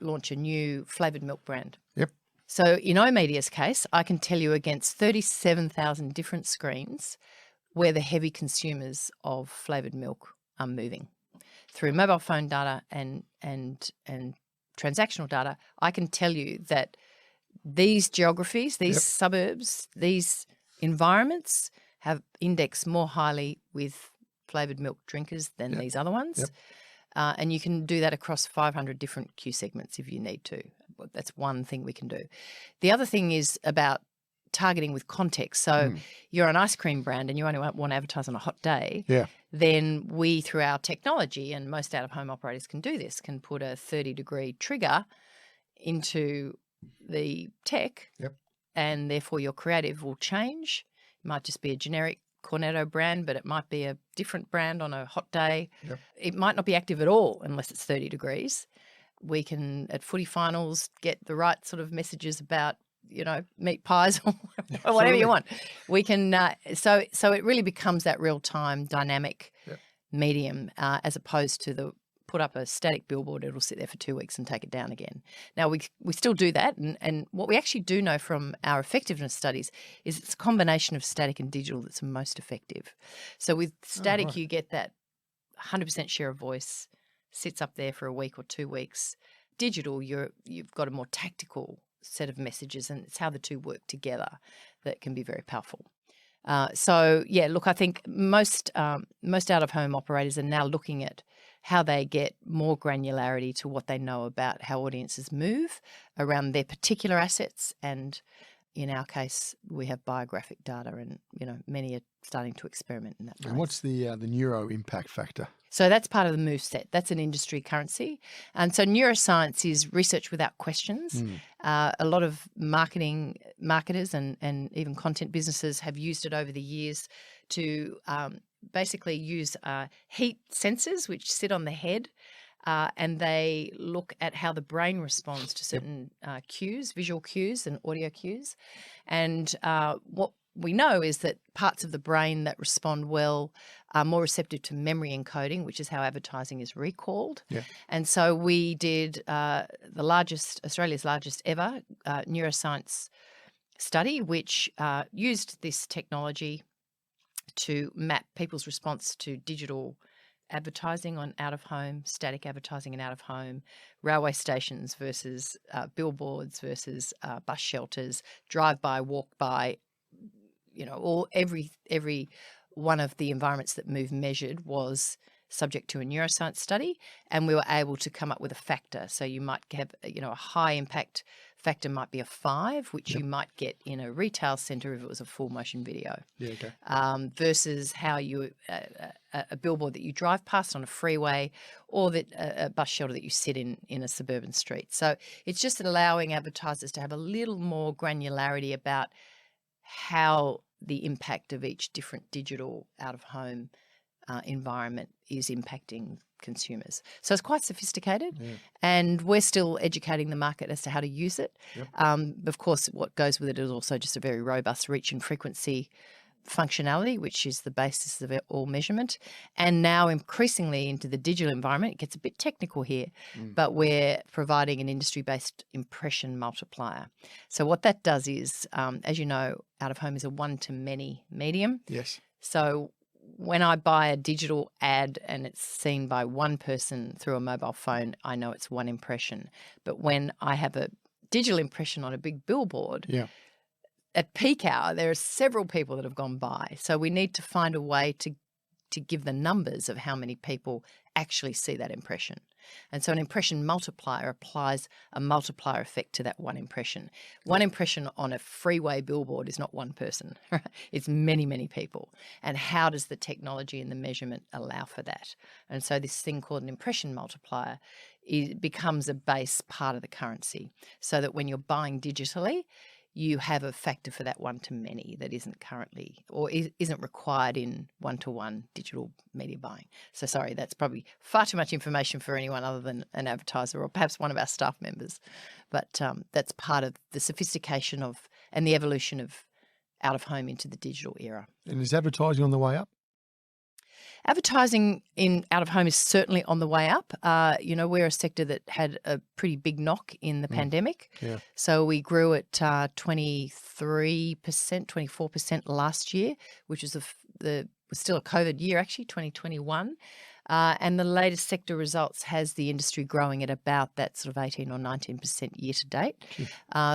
launch a new flavoured milk brand. Yep. So in oMedia's case, I can tell you against 37,000 different screens where the heavy consumers of flavoured milk are moving. Through mobile phone data and transactional data, I can tell you that these geographies, these suburbs, these environments have indexed more highly with flavoured milk drinkers than these other ones. And you can do that across 500 different Q segments if you need to. That's one thing we can do. The other thing is about targeting with context. So you're an ice cream brand and you only want to advertise on a hot day. Then we, through our technology, and most out-of-home operators can do this, can put a 30-degree trigger into the tech, and therefore your creative will change. It might just be a generic Cornetto brand, but it might be a different brand on a hot day. It might not be active at all unless it's 30 degrees. We can, at footy finals, get the right sort of messages about, meat pies or whatever you want. We can, so it really becomes that real-time dynamic medium as opposed to the put up a static billboard, it'll sit there for 2 weeks and take it down again. Now, we still do that, and what we actually do know from our effectiveness studies is it's a combination of static and digital that's most effective. So with static, you get that 100% share of voice, sits up there for a week or 2 weeks. Digital, you've got a more tactical set of messages, and it's how the two work together that can be very powerful. Look, I think most out-of-home operators are now looking at how they get more granularity to what they know about how audiences move around their particular assets and in our case, we have biographic data, and many are starting to experiment in that place. And what's the neuro impact factor? So that's part of the move set. That's an industry currency. And so neuroscience is research without questions. A lot of marketers and even content businesses have used it over the years to basically use heat sensors which sit on the head, and they look at how the brain responds to certain cues, visual cues and audio cues. And what we know is that parts of the brain that respond well are more receptive to memory encoding, which is how advertising is recalled. Yeah. And so we did Australia's largest ever neuroscience study, which used this technology to map people's response to digital advertising on out-of-home, static advertising and out-of-home, railway stations versus billboards versus bus shelters, drive-by, walk-by, every one of the environments that Move measured was subject to a neuroscience study, and we were able to come up with a factor. So you might have, a high impact factor might be a 5, which you might get in a retail centre if it was a full motion video. Yeah, okay. Versus how a billboard that you drive past on a freeway, or that a bus shelter that you sit in a suburban street. So it's just allowing advertisers to have a little more granularity about how the impact of each different digital out-of-home environment is impacting consumers. So it's quite sophisticated, and we're still educating the market as to how to use it. Of course, what goes with it is also just a very robust reach and frequency functionality, which is the basis of all measurement. And now increasingly into the digital environment, it gets a bit technical here, but we're providing an industry-based impression multiplier. So what that does is, as you know, out-of-home is a one-to-many medium. Yes. So when I buy a digital ad and it's seen by one person through a mobile phone, I know it's one impression. But when I have a digital impression on a big billboard, at peak hour, there are several people that have gone by. So we need to find a way to give the numbers of how many people actually see that impression. And so an impression multiplier applies a multiplier effect to that one impression. One impression on a freeway billboard is not one person, right? It's many, many people. And how does the technology and the measurement allow for that? And so this thing called an impression multiplier becomes a base part of the currency, so that when you're buying digitally, you have a factor for that one-to-many that isn't currently or isn't required in one-to-one digital media buying. So sorry, that's probably far too much information for anyone other than an advertiser or perhaps one of our staff members. But that's part of the sophistication of and the evolution of out-of-home into the digital era. And is advertising on the way up? Advertising in out-of-home is certainly on the way up. We're a sector that had a pretty big knock in the pandemic. Yeah. So we grew at 23%, 24% last year, which was was still a COVID year, actually, 2021. And the latest sector results has the industry growing at about that sort of 18 or 19% year to date.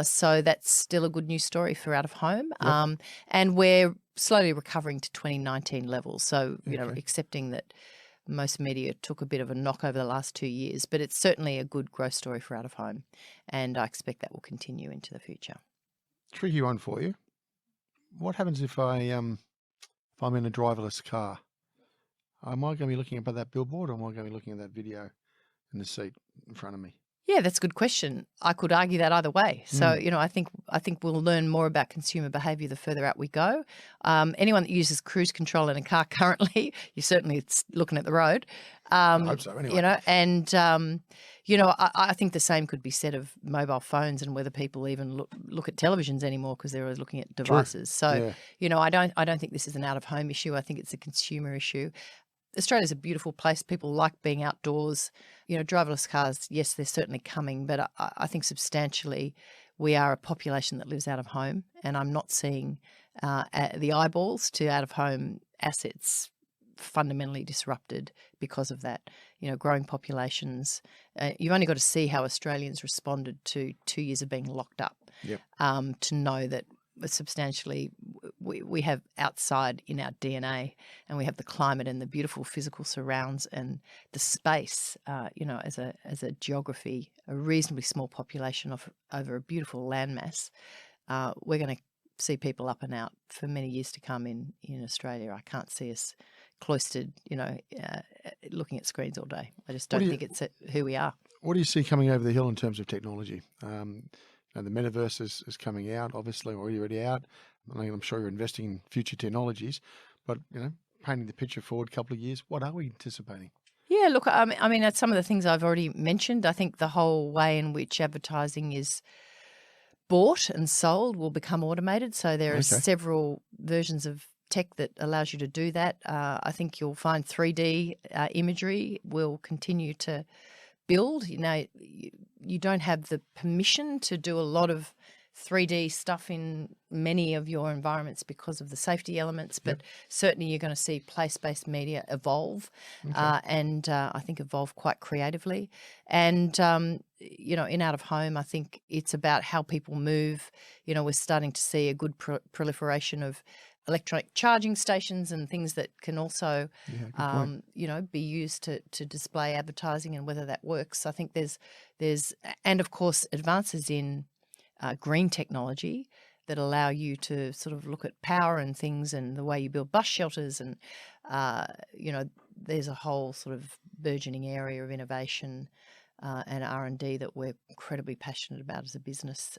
So that's still a good news story for out-of-home. Yep. And we're slowly recovering to 2019 levels. So, accepting that most media took a bit of a knock over the last 2 years, but it's certainly a good growth story for out-of-home. And I expect that will continue into the future. Tricky one for you. What happens if I'm in a driverless car? Am I going to be looking at that billboard, or am I going to be looking at that video in the seat in front of me? Yeah, that's a good question. I could argue that either way. So, I think we'll learn more about consumer behaviour the further out we go. Anyone that uses cruise control in a car currently, you're certainly looking at the road. I hope so, anyway. I think the same could be said of mobile phones and whether people even look at televisions anymore because they're always looking at devices. True. So, I don't think this is an out-of-home issue. I think it's a consumer issue. Australia's a beautiful place. People like being outdoors. Driverless cars, yes, they're certainly coming, but I think substantially we are a population that lives out of home, and I'm not seeing the eyeballs to out-of-home assets fundamentally disrupted because of that. Growing populations. You've only got to see how Australians responded to 2 years of being locked up to know that substantially we have outside in our DNA, and we have the climate and the beautiful physical surrounds and the space, as a geography, a reasonably small population over a beautiful landmass. we're going to see people up and out for many years to come in Australia. I can't see us cloistered, looking at screens all day. I just don't think it's who we are. What do you see coming over the hill in terms of technology? The metaverse is coming out, obviously, or already out. I'm sure you're investing in future technologies, but painting the picture forward a couple of years, what are we anticipating? Yeah, look, I mean, that's some of the things I've already mentioned. I think the whole way in which advertising is bought and sold will become automated. So there are several versions of tech that allows you to do that. I think you'll find 3D imagery will continue to build. You don't have the permission to do a lot of 3D stuff in many of your environments because of the safety elements, but certainly you're going to see place-based media evolve and I think evolve quite creatively. And, in out-of-home, I think it's about how people move. We're starting to see a good proliferation of electronic charging stations and things that can also, be used to display advertising and whether that works. I think there's and of course advances in green technology that allow you to sort of look at power and things and the way you build bus shelters and, there's a whole sort of burgeoning area of innovation and R&D that we're incredibly passionate about as a business,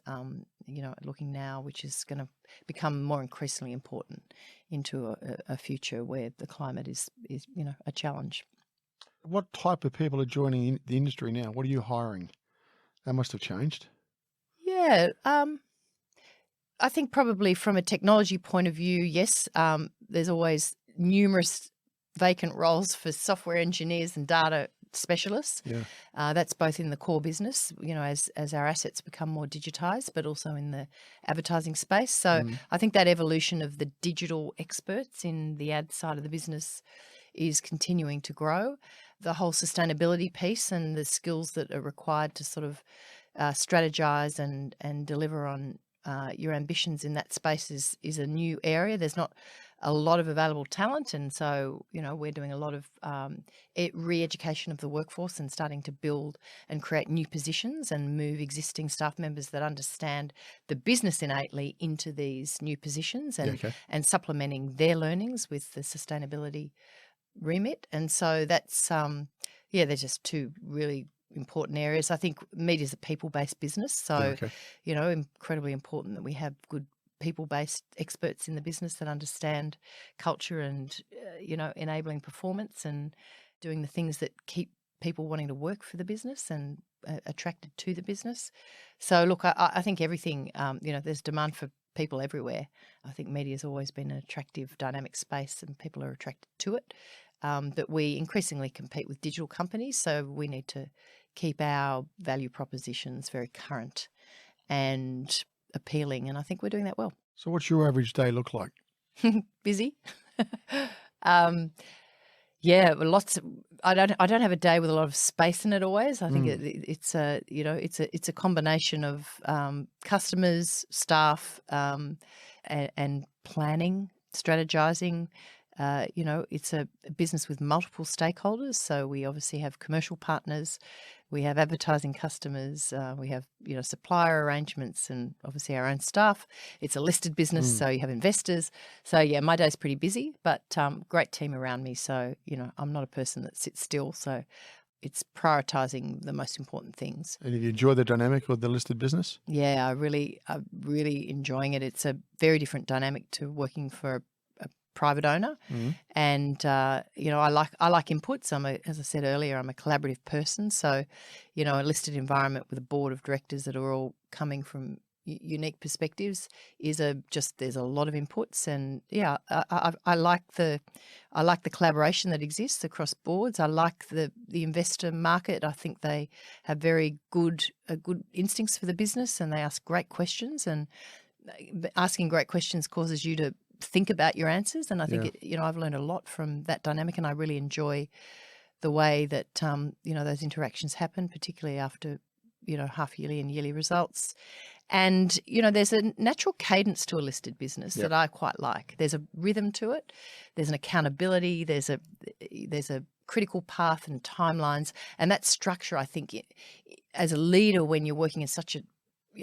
looking now, which is going to become more increasingly important into a future where the climate is a challenge. What type of people are joining the industry now? What are you hiring? That must have changed. Yeah, I think probably from a technology point of view, yes, there's always numerous vacant roles for software engineers and data specialists. Yeah. That's both in the core business, as our assets become more digitized, but also in the advertising space. So I think that evolution of the digital experts in the ad side of the business is continuing to grow. The whole sustainability piece and the skills that are required to sort of strategize and deliver on your ambitions in that space is a new area. There's not a lot of available talent, and so we're doing a lot of re-education of the workforce and starting to build and create new positions and move existing staff members that understand the business innately into these new positions and supplementing their learnings with the sustainability remit. And so that's there's just two really important areas. I think media is a people-based business, so incredibly important that we have good people-based experts in the business that understand culture and enabling performance and doing the things that keep people wanting to work for the business and attracted to the business. So look, I think everything, there's demand for people everywhere. I think media has always been an attractive, dynamic space and people are attracted to it. But we increasingly compete with digital companies, so we need to keep our value propositions very current and appealing, and I think we're doing that well. So what's your average day look like? Busy. Lots. I don't have a day with a lot of space in it always. I think it's a combination of customers, staff, and planning, strategizing. It's a business with multiple stakeholders. So we obviously have commercial partners, we have advertising customers, we have, supplier arrangements and obviously our own staff. It's a listed business, so you have investors. So yeah, my day's pretty busy, but great team around me. So, I'm not a person that sits still. So it's prioritizing the most important things. And have you enjoyed the dynamic of the listed business? Yeah, I'm really enjoying it. It's a very different dynamic to working for a private owner. And, I like inputs. As I said earlier, I'm a collaborative person. So, a listed environment with a board of directors that are all coming from unique perspectives there's a lot of inputs. And yeah, I like the collaboration that exists across boards. I like the investor market. I think they have very good instincts for the business and they ask great questions, and asking great questions causes you to think about your answers. And I think, I've learned a lot from that dynamic, and I really enjoy the way that, those interactions happen, particularly after, half yearly and yearly results. And, there's a natural cadence to a listed business that I quite like. There's a rhythm to it. There's an accountability. There's a critical path and timelines. And that structure, I think, as a leader, when you're working in such a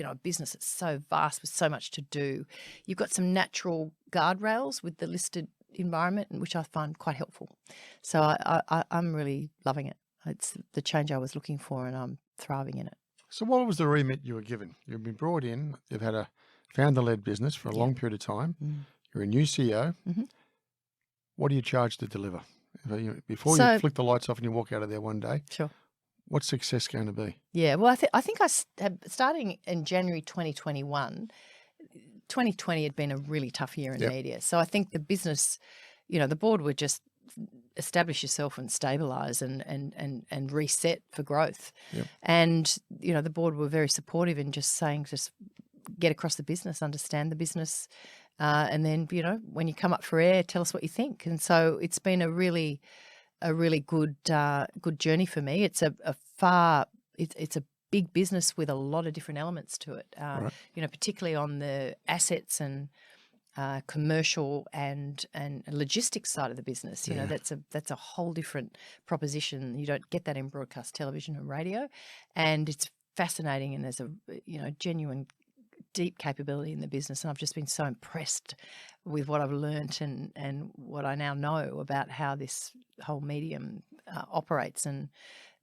a business that's so vast with so much to do, you've got some natural guardrails with the listed environment, which I find quite helpful. So I'm really loving it. It's the change I was looking for, and I'm thriving in it. So what was the remit you were given? You've been brought in, you've had a founder-led business for a long period of time. You're a new CEO. What are you charged to deliver? Before you flick the lights off and you walk out of there one day, sure. What's success going to be? Yeah, well, I think starting in January 2021, 2020 had been a really tough year in media. So I think the business, the board would just establish yourself and stabilise and reset for growth. And, the board were very supportive in just saying, just get across the business, understand the business, and then, when you come up for air, tell us what you think. And so it's been a really good journey for me. It's it's a big business with a lot of different elements to it. Particularly on the assets and commercial and logistics side of the business. That's a whole different proposition. You don't get that in broadcast television and radio, and it's fascinating. And there's a genuine deep capability in the business, and I've just been so impressed with what I've learnt and what I now know about how this whole medium operates and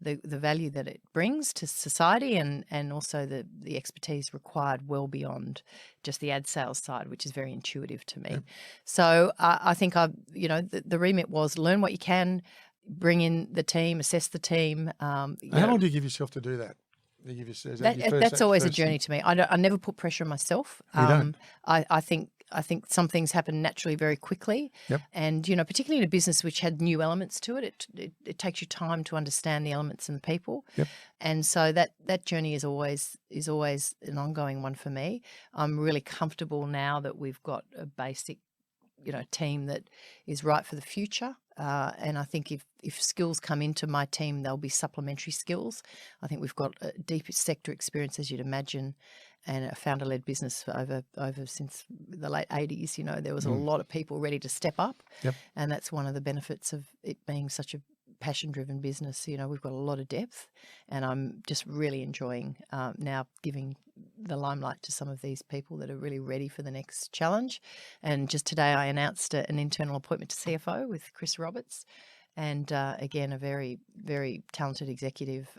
the value that it brings to society and also the expertise required well beyond just the ad sales side, which is very intuitive to me. So I think the remit was learn what you can, bring in the team, assess the team. How long do you give yourself to do that? That's always a journey to me. I never put pressure on myself. You don't? I think some things happen naturally very quickly. And, particularly in a business which had new elements to it, it takes you time to understand the elements and the people. And so that journey is always an ongoing one for me. I'm really comfortable now that we've got a basic, team that is right for the future. And I think if skills come into my team, they'll be supplementary skills. I think we've got a deep sector experience, as you'd imagine, and a founder-led business for over since the late 80s. There was a lot of people ready to step up. And that's one of the benefits of it being such a passion-driven business. We've got a lot of depth, and I'm just really enjoying now giving the limelight to some of these people that are really ready for the next challenge. And just today I announced an internal appointment to CFO with Chris Roberts. And again, a very, very talented executive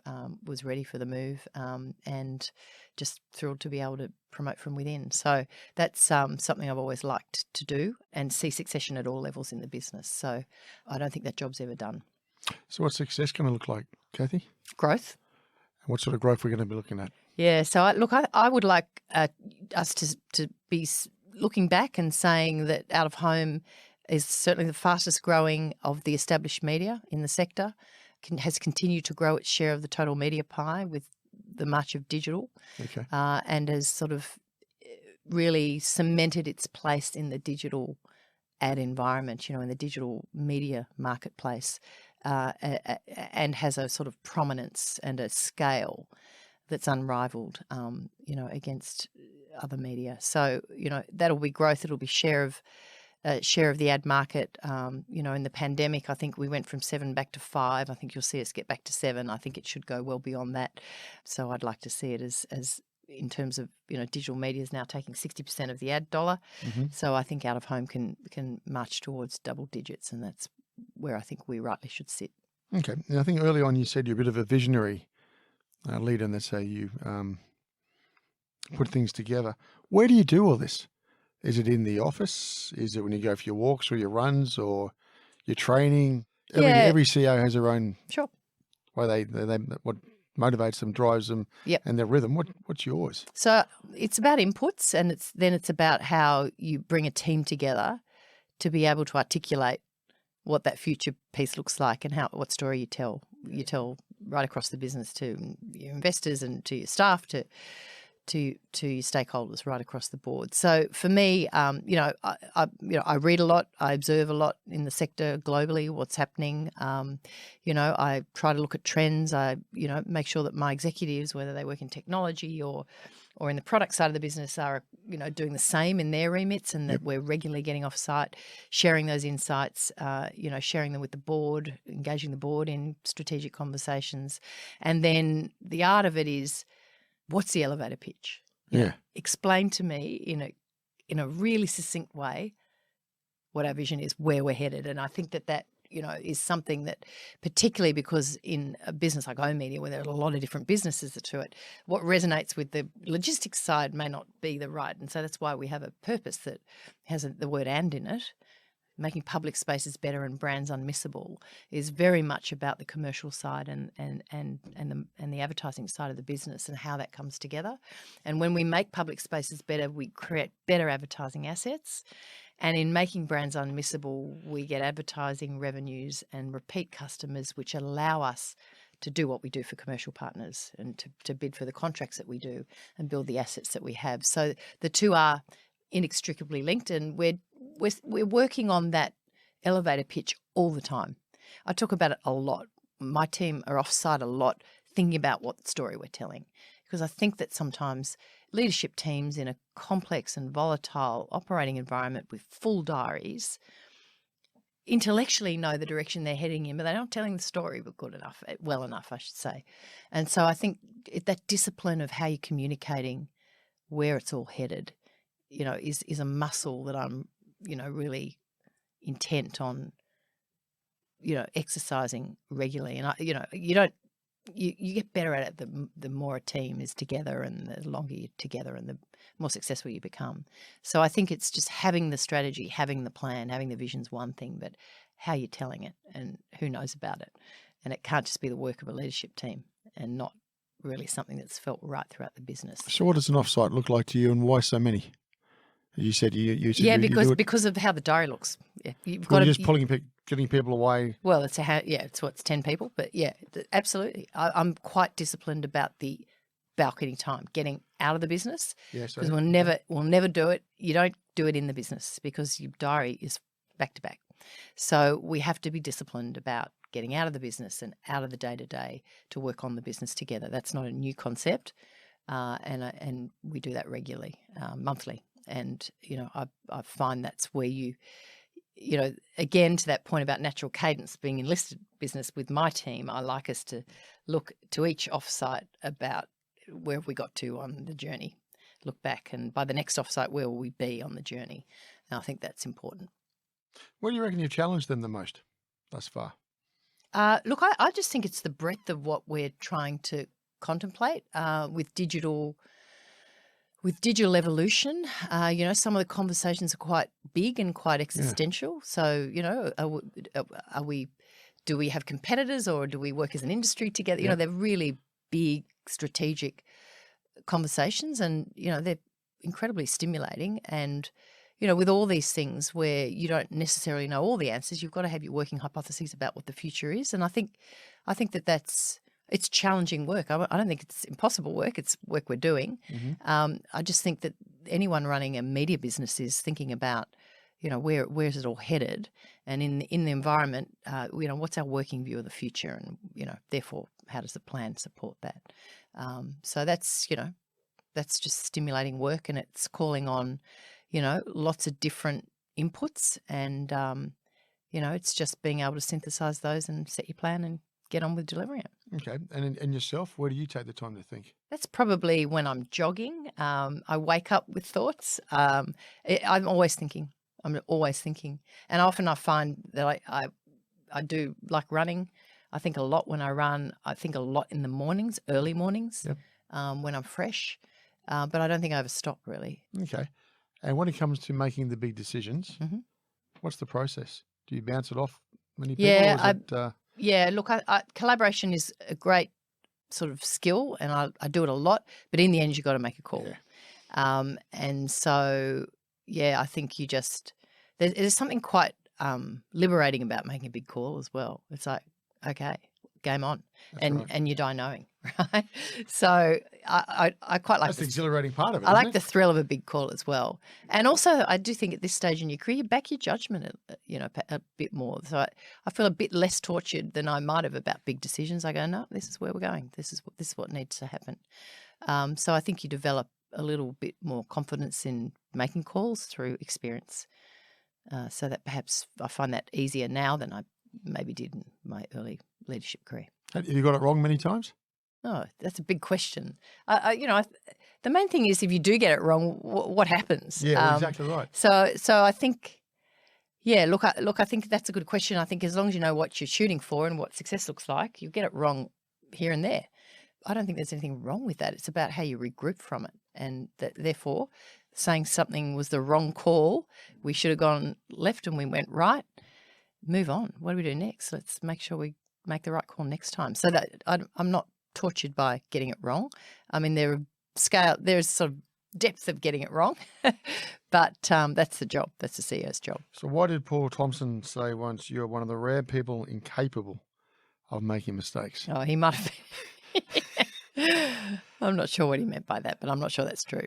was ready for the move and just thrilled to be able to promote from within. So that's something I've always liked to do and see succession at all levels in the business. So I don't think that job's ever done. So what's success going to look like, Cathy? Growth. And what sort of growth we're going to be looking at? Yeah, so I would like us to be looking back and saying that out of home is certainly the fastest growing of the established media in the sector, has continued to grow its share of the total media pie with the march of digital, and has sort of really cemented its place in the digital ad environment, in the digital media marketplace, and has a sort of prominence and a scale that's unrivaled, against other media. So, that'll be growth. It'll be share of the ad market. In the pandemic, I think we went from 7 back to 5. I think you'll see us get back to 7. I think it should go well beyond that. So I'd like to see it as in terms of, digital media is now taking 60% of the ad dollar. So I think out of home can march towards double digits, and that's where I think we rightly should sit. Okay. Now, I think early on you said you're a bit of a visionary leader, and that's how you put things together. Where do you do all this? Is it in the office? Is it when you go for your walks or your runs or your training? Every CEO has their own way they what motivates them, drives them, and their rhythm. What's yours? So it's about inputs, and it's about how you bring a team together to be able to articulate what that future piece looks like and what story you tell. You tell right across the business to your investors and to your staff, to your stakeholders right across the board. So for me, I read a lot, I observe a lot in the sector globally, what's happening. I try to look at trends. I make sure that my executives, whether they work in technology or in the product side of the business, are doing the same in their remits, and that we're regularly getting off site, sharing those insights, sharing them with the board, engaging the board in strategic conversations. And then the art of it is, what's the elevator pitch? Explain to me in a really succinct way what our vision is, where we're headed. And I think that is something that, particularly because in a business like oOh!media, where there are a lot of different businesses to it, what resonates with the logistics side may not be the right. And so that's why we have a purpose that has the word "and" in it. Making public spaces better and brands unmissable is very much about the commercial side and the advertising side of the business and how that comes together. And when we make public spaces better, we create better advertising assets. And in making brands unmissable, we get advertising revenues and repeat customers, which allow us to do what we do for commercial partners and to bid for the contracts that we do and build the assets that we have. So the two are inextricably linked, and we're working on that elevator pitch all the time. I talk about it a lot. My team are offsite a lot thinking about what story we're telling, because I think that sometimes leadership teams in a complex and volatile operating environment with full diaries intellectually know the direction they're heading in, but they're not telling the story well enough, I should say. And so I think that discipline of how you're communicating where it's all headed, is a muscle that I'm, really intent on, exercising regularly. And you get better at it the more a team is together and the longer you're together and the more successful you become. So I think it's just having the strategy, having the plan, having the vision's one thing, but how you're telling it and who knows about it. And it can't just be the work of a leadership team and not really something that's felt right throughout the business. So what does an offsite look like to you, and why so many? You said because of how the diary looks. Yeah, you've got just getting people away. Well, it's 10 people, but yeah, absolutely. I'm quite disciplined about the balcony time, getting out of the business, because we'll never do it. You don't do it in the business because your diary is back to back. So we have to be disciplined about getting out of the business and out of the day-to-day to work on the business together. That's not a new concept, and we do that regularly, monthly. And, I find that's where again, to that point about natural cadence, being in listed business with my team, I like us to look to each offsite about where have we got to on the journey, look back, and by the next offsite, where will we be on the journey? And I think that's important. What do you reckon you've challenged them the most thus far? Look, I just think it's the breadth of what we're trying to contemplate with digital evolution. Some of the conversations are quite big and quite existential. Yeah. So, do we have competitors or do we work as an industry together? Yeah. They're really big strategic conversations, and, they're incredibly stimulating. And, with all these things where you don't necessarily know all the answers, you've got to have your working hypotheses about what the future is. And I think it's challenging work. I don't think it's impossible work. It's work we're doing. Mm-hmm. I just think that anyone running a media business is thinking about, where is it all headed, and in the environment, what's our working view of the future, and therefore how does the plan support that? So that's just stimulating work, and it's calling on, lots of different inputs, and it's just being able to synthesize those and set your plan and get on with delivering it. Okay. And yourself, where do you take the time to think? That's probably when I'm jogging. I wake up with thoughts. I'm always thinking. And often I find that I do like running. I think a lot when I run. I think a lot in the mornings, early mornings, yep. When I'm fresh. But I don't think I ever stop, really. Okay. And when it comes to making the big decisions, mm-hmm. what's the process? Do you bounce it off many people? Yeah, look, collaboration is a great sort of skill, and I do it a lot, but in the end, you've got to make a call. Yeah. And so, I think there's something quite liberating about making a big call as well. It's like, okay, game on. And you die knowing, right? So I quite like that's the exhilarating part of it. I like the thrill of a big call as well. And also I do think at this stage in your career, you back your judgment, a bit more. So I feel a bit less tortured than I might have about big decisions. I go, no, this is where we're going. This is what needs to happen. So I think you develop a little bit more confidence in making calls through experience. So that perhaps I find that easier now than I maybe did in my early leadership career. Have you got it wrong many times? Oh, that's a big question. the main thing is if you do get it wrong, what happens? Yeah, exactly right. So I think, yeah, look, I think that's a good question. I think as long as you know what you're shooting for and what success looks like, you get it wrong here and there. I don't think there's anything wrong with that. It's about how you regroup from it. And therefore, saying something was the wrong call, we should have gone left and we went right, move on. What do we do next? Let's make sure we make the right call next time. So that I'm not tortured by getting it wrong. I mean, there's sort of depth of getting it wrong, but that's the job. That's the CEO's job. So why did Paul Thompson say once, you're one of the rare people incapable of making mistakes? Oh, he might have been. I'm not sure what he meant by that, but I'm not sure that's true.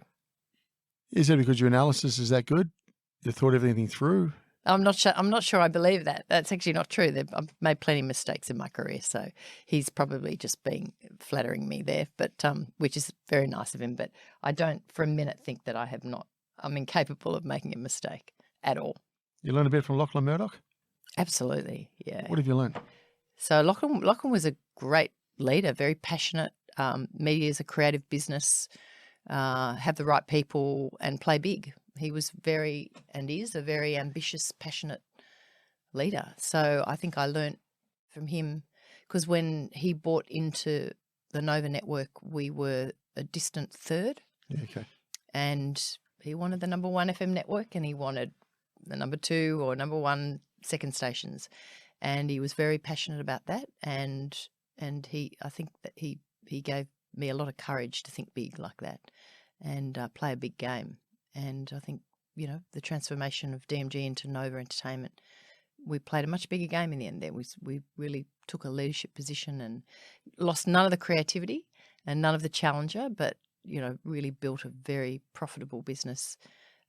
Is it because your analysis is that good? You thought everything through? I'm not sure I believe that. That's actually not true. I've made plenty of mistakes in my career, so he's probably just flattering me there, but which is very nice of him. But I don't for a minute think that I'm incapable of making a mistake at all. You learned a bit from Lachlan Murdoch? Absolutely, yeah. What have you learned? So Lachlan was a great leader, very passionate. Media is a creative business. Have the right people and play big. He was is a very ambitious, passionate leader. So I think I learnt from him because when he bought into the Nova network, we were a distant third. Yeah, okay. And he wanted the number 1 FM network and he wanted the number 2 or number 1 second stations. And he was very passionate about that. And I think that he gave me a lot of courage to think big like that and play a big game. And I think, the transformation of DMG into Nova Entertainment, we played a much bigger game in the end there. We really took a leadership position and lost none of the creativity and none of the challenger, but, really built a very profitable business,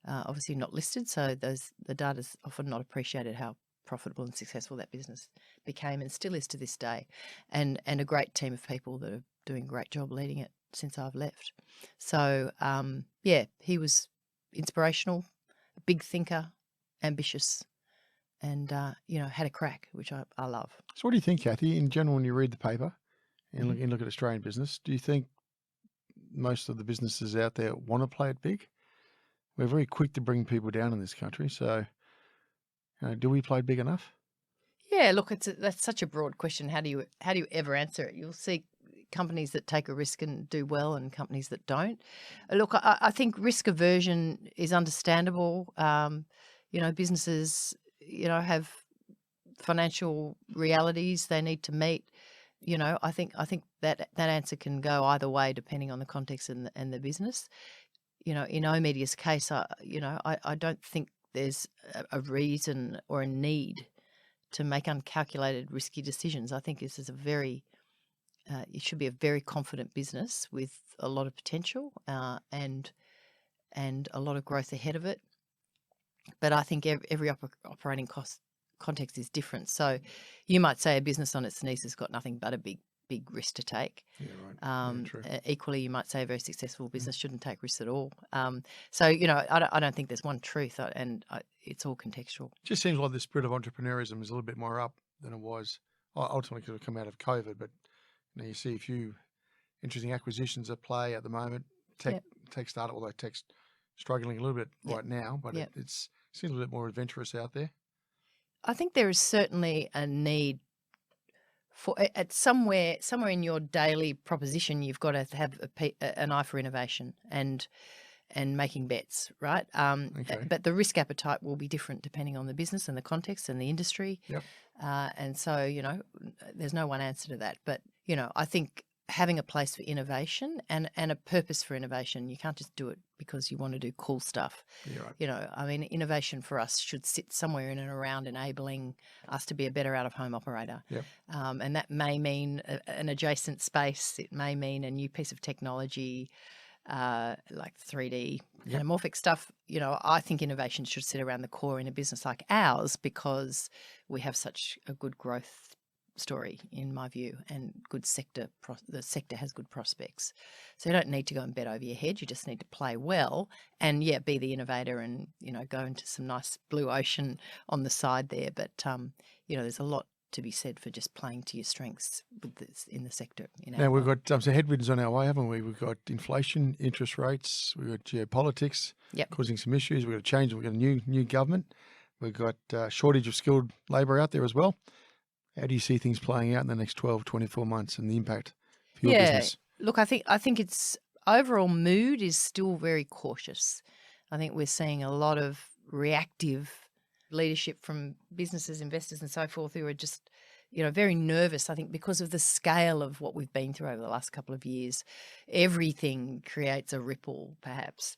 obviously not listed. So the data's often not appreciated how profitable and successful that business became and still is to this day. And a great team of people that are doing a great job leading it since I've left. So, he was inspirational, a big thinker, ambitious, and, had a crack, which I love. So what do you think, Cathy, in general, when you read the paper and look at Australian business, do you think most of the businesses out there want to play it big? We're very quick to bring people down in this country. So do we play big enough? Yeah, look, that's such a broad question. How do you ever answer it? You'll see companies that take a risk and do well and companies that don't. Look, I think risk aversion is understandable. Businesses, have financial realities they need to meet. I think that answer can go either way depending on the context and the business. In oMedia's case, I don't think there's a reason or a need to make uncalculated, risky decisions. I think this is it should be a very confident business with a lot of potential and a lot of growth ahead of it. But I think every operating context is different. So you might say a business on its knees has got nothing but a big risk to take. Yeah, right. True. Equally, you might say a very successful business shouldn't take risks at all. So I don't think there's one truth, and it's all contextual. It just seems like the spirit of entrepreneurism is a little bit more up than it was. Ultimately, could have come out of COVID, but you see a few interesting acquisitions at play at the moment. Tech startup, although tech's struggling a little bit right now, but it seems a little bit more adventurous out there. I think there is certainly a need for at somewhere in your daily proposition, you've got to have an eye for innovation and making bets, right? Okay. But the risk appetite will be different depending on the business and the context and the industry. Yep. And so, there's no one answer to that. But, I think having a place for innovation and a purpose for innovation, you can't just do it because you want to do cool stuff. Yeah, right. Innovation for us should sit somewhere in and around enabling us to be a better out-of-home operator. Yep. And that may mean an adjacent space. It may mean a new piece of technology, like 3D anamorphic stuff. I think innovation should sit around the core in a business like ours because we have such a good growth story, in my view, and good sector. The sector has good prospects. So you don't need to go and bet over your head. You just need to play well and, be the innovator and, go into some nice blue ocean on the side there. But, there's a lot to be said for just playing to your strengths with this in the sector. Now, we've got some headwinds on our way, haven't we? We've got inflation, interest rates, we've got geopolitics causing some issues. We've got a change. We've got a new government. We've got a shortage of skilled labour out there as well. How do you see things playing out in the next 12, 24 months and the impact for your business? Look, I think it's overall mood is still very cautious. I think we're seeing a lot of reactive leadership from businesses, investors and so forth who are just, very nervous, I think, because of the scale of what we've been through over the last couple of years. Everything creates a ripple, perhaps.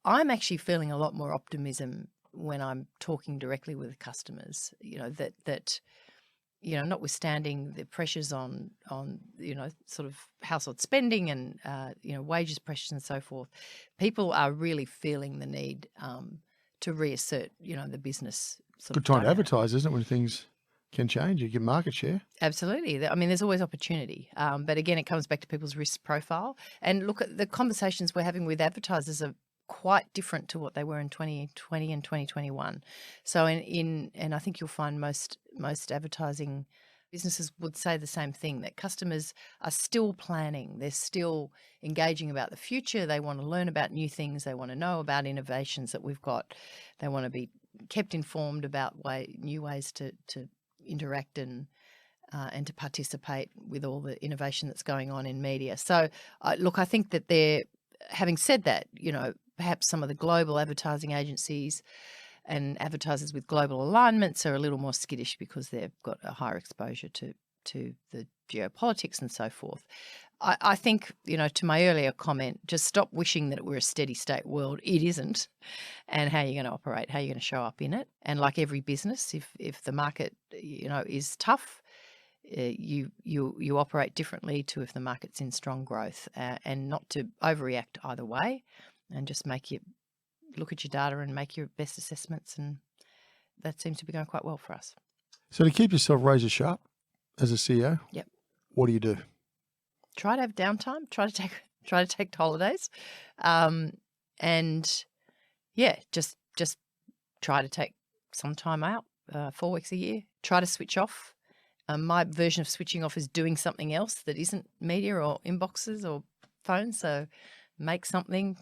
I'm actually feeling a lot more optimism when I'm talking directly with customers, that notwithstanding the pressures on sort of household spending and, wages pressures and so forth, people are really feeling the need to reassert, the business. Good time to advertise, isn't it, when things can change? You get market share. Absolutely. I mean, there's always opportunity. But again, it comes back to people's risk profile. And look, at the conversations we're having with advertisers are quite different to what they were in 2020 and 2021. So and I think you'll find most advertising businesses would say the same thing, that customers are still planning. They're still engaging about the future. They want to learn about new things. They want to know about innovations that we've got. They want to be kept informed about new ways to interact and to participate with all the innovation that's going on in media. So, look, I think that having said that, perhaps some of the global advertising agencies and advertisers with global alignments are a little more skittish because they've got a higher exposure to the geopolitics and so forth. I think, to my earlier comment, just stop wishing that it were a steady state world. It isn't. And how you're going to operate, how you're going to show up in it. And like every business, if the market, is tough, you operate differently to if the market's in strong growth, and not to overreact either way, and just look at your data and make your best assessments. And that seems to be going quite well for us. So to keep yourself razor sharp as a CEO, what do you do? Try to have downtime. Try to take holidays, and just try to take some time out, 4 weeks a year. Try to switch off. My version of switching off is doing something else that isn't media or inboxes or phones. So make something,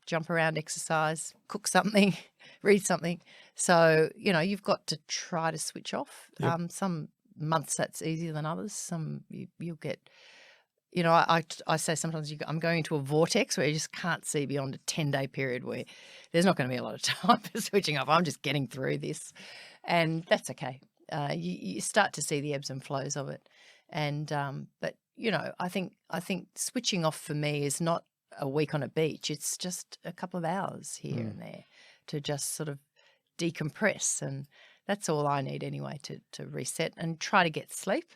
jump around, exercise, cook something, read something. So, you've got to try to switch off. Yep. Some months that's easier than others. Some you'll get, I say sometimes I'm going into a vortex where you just can't see beyond a 10-day period where there's not going to be a lot of time for switching off. I'm just getting through this, and that's okay. You start to see the ebbs and flows of it. And, but, I think switching off for me is not a week on a beach. It's just a couple of hours here and there to just sort of decompress. And that's all I need anyway to reset and try to get sleep.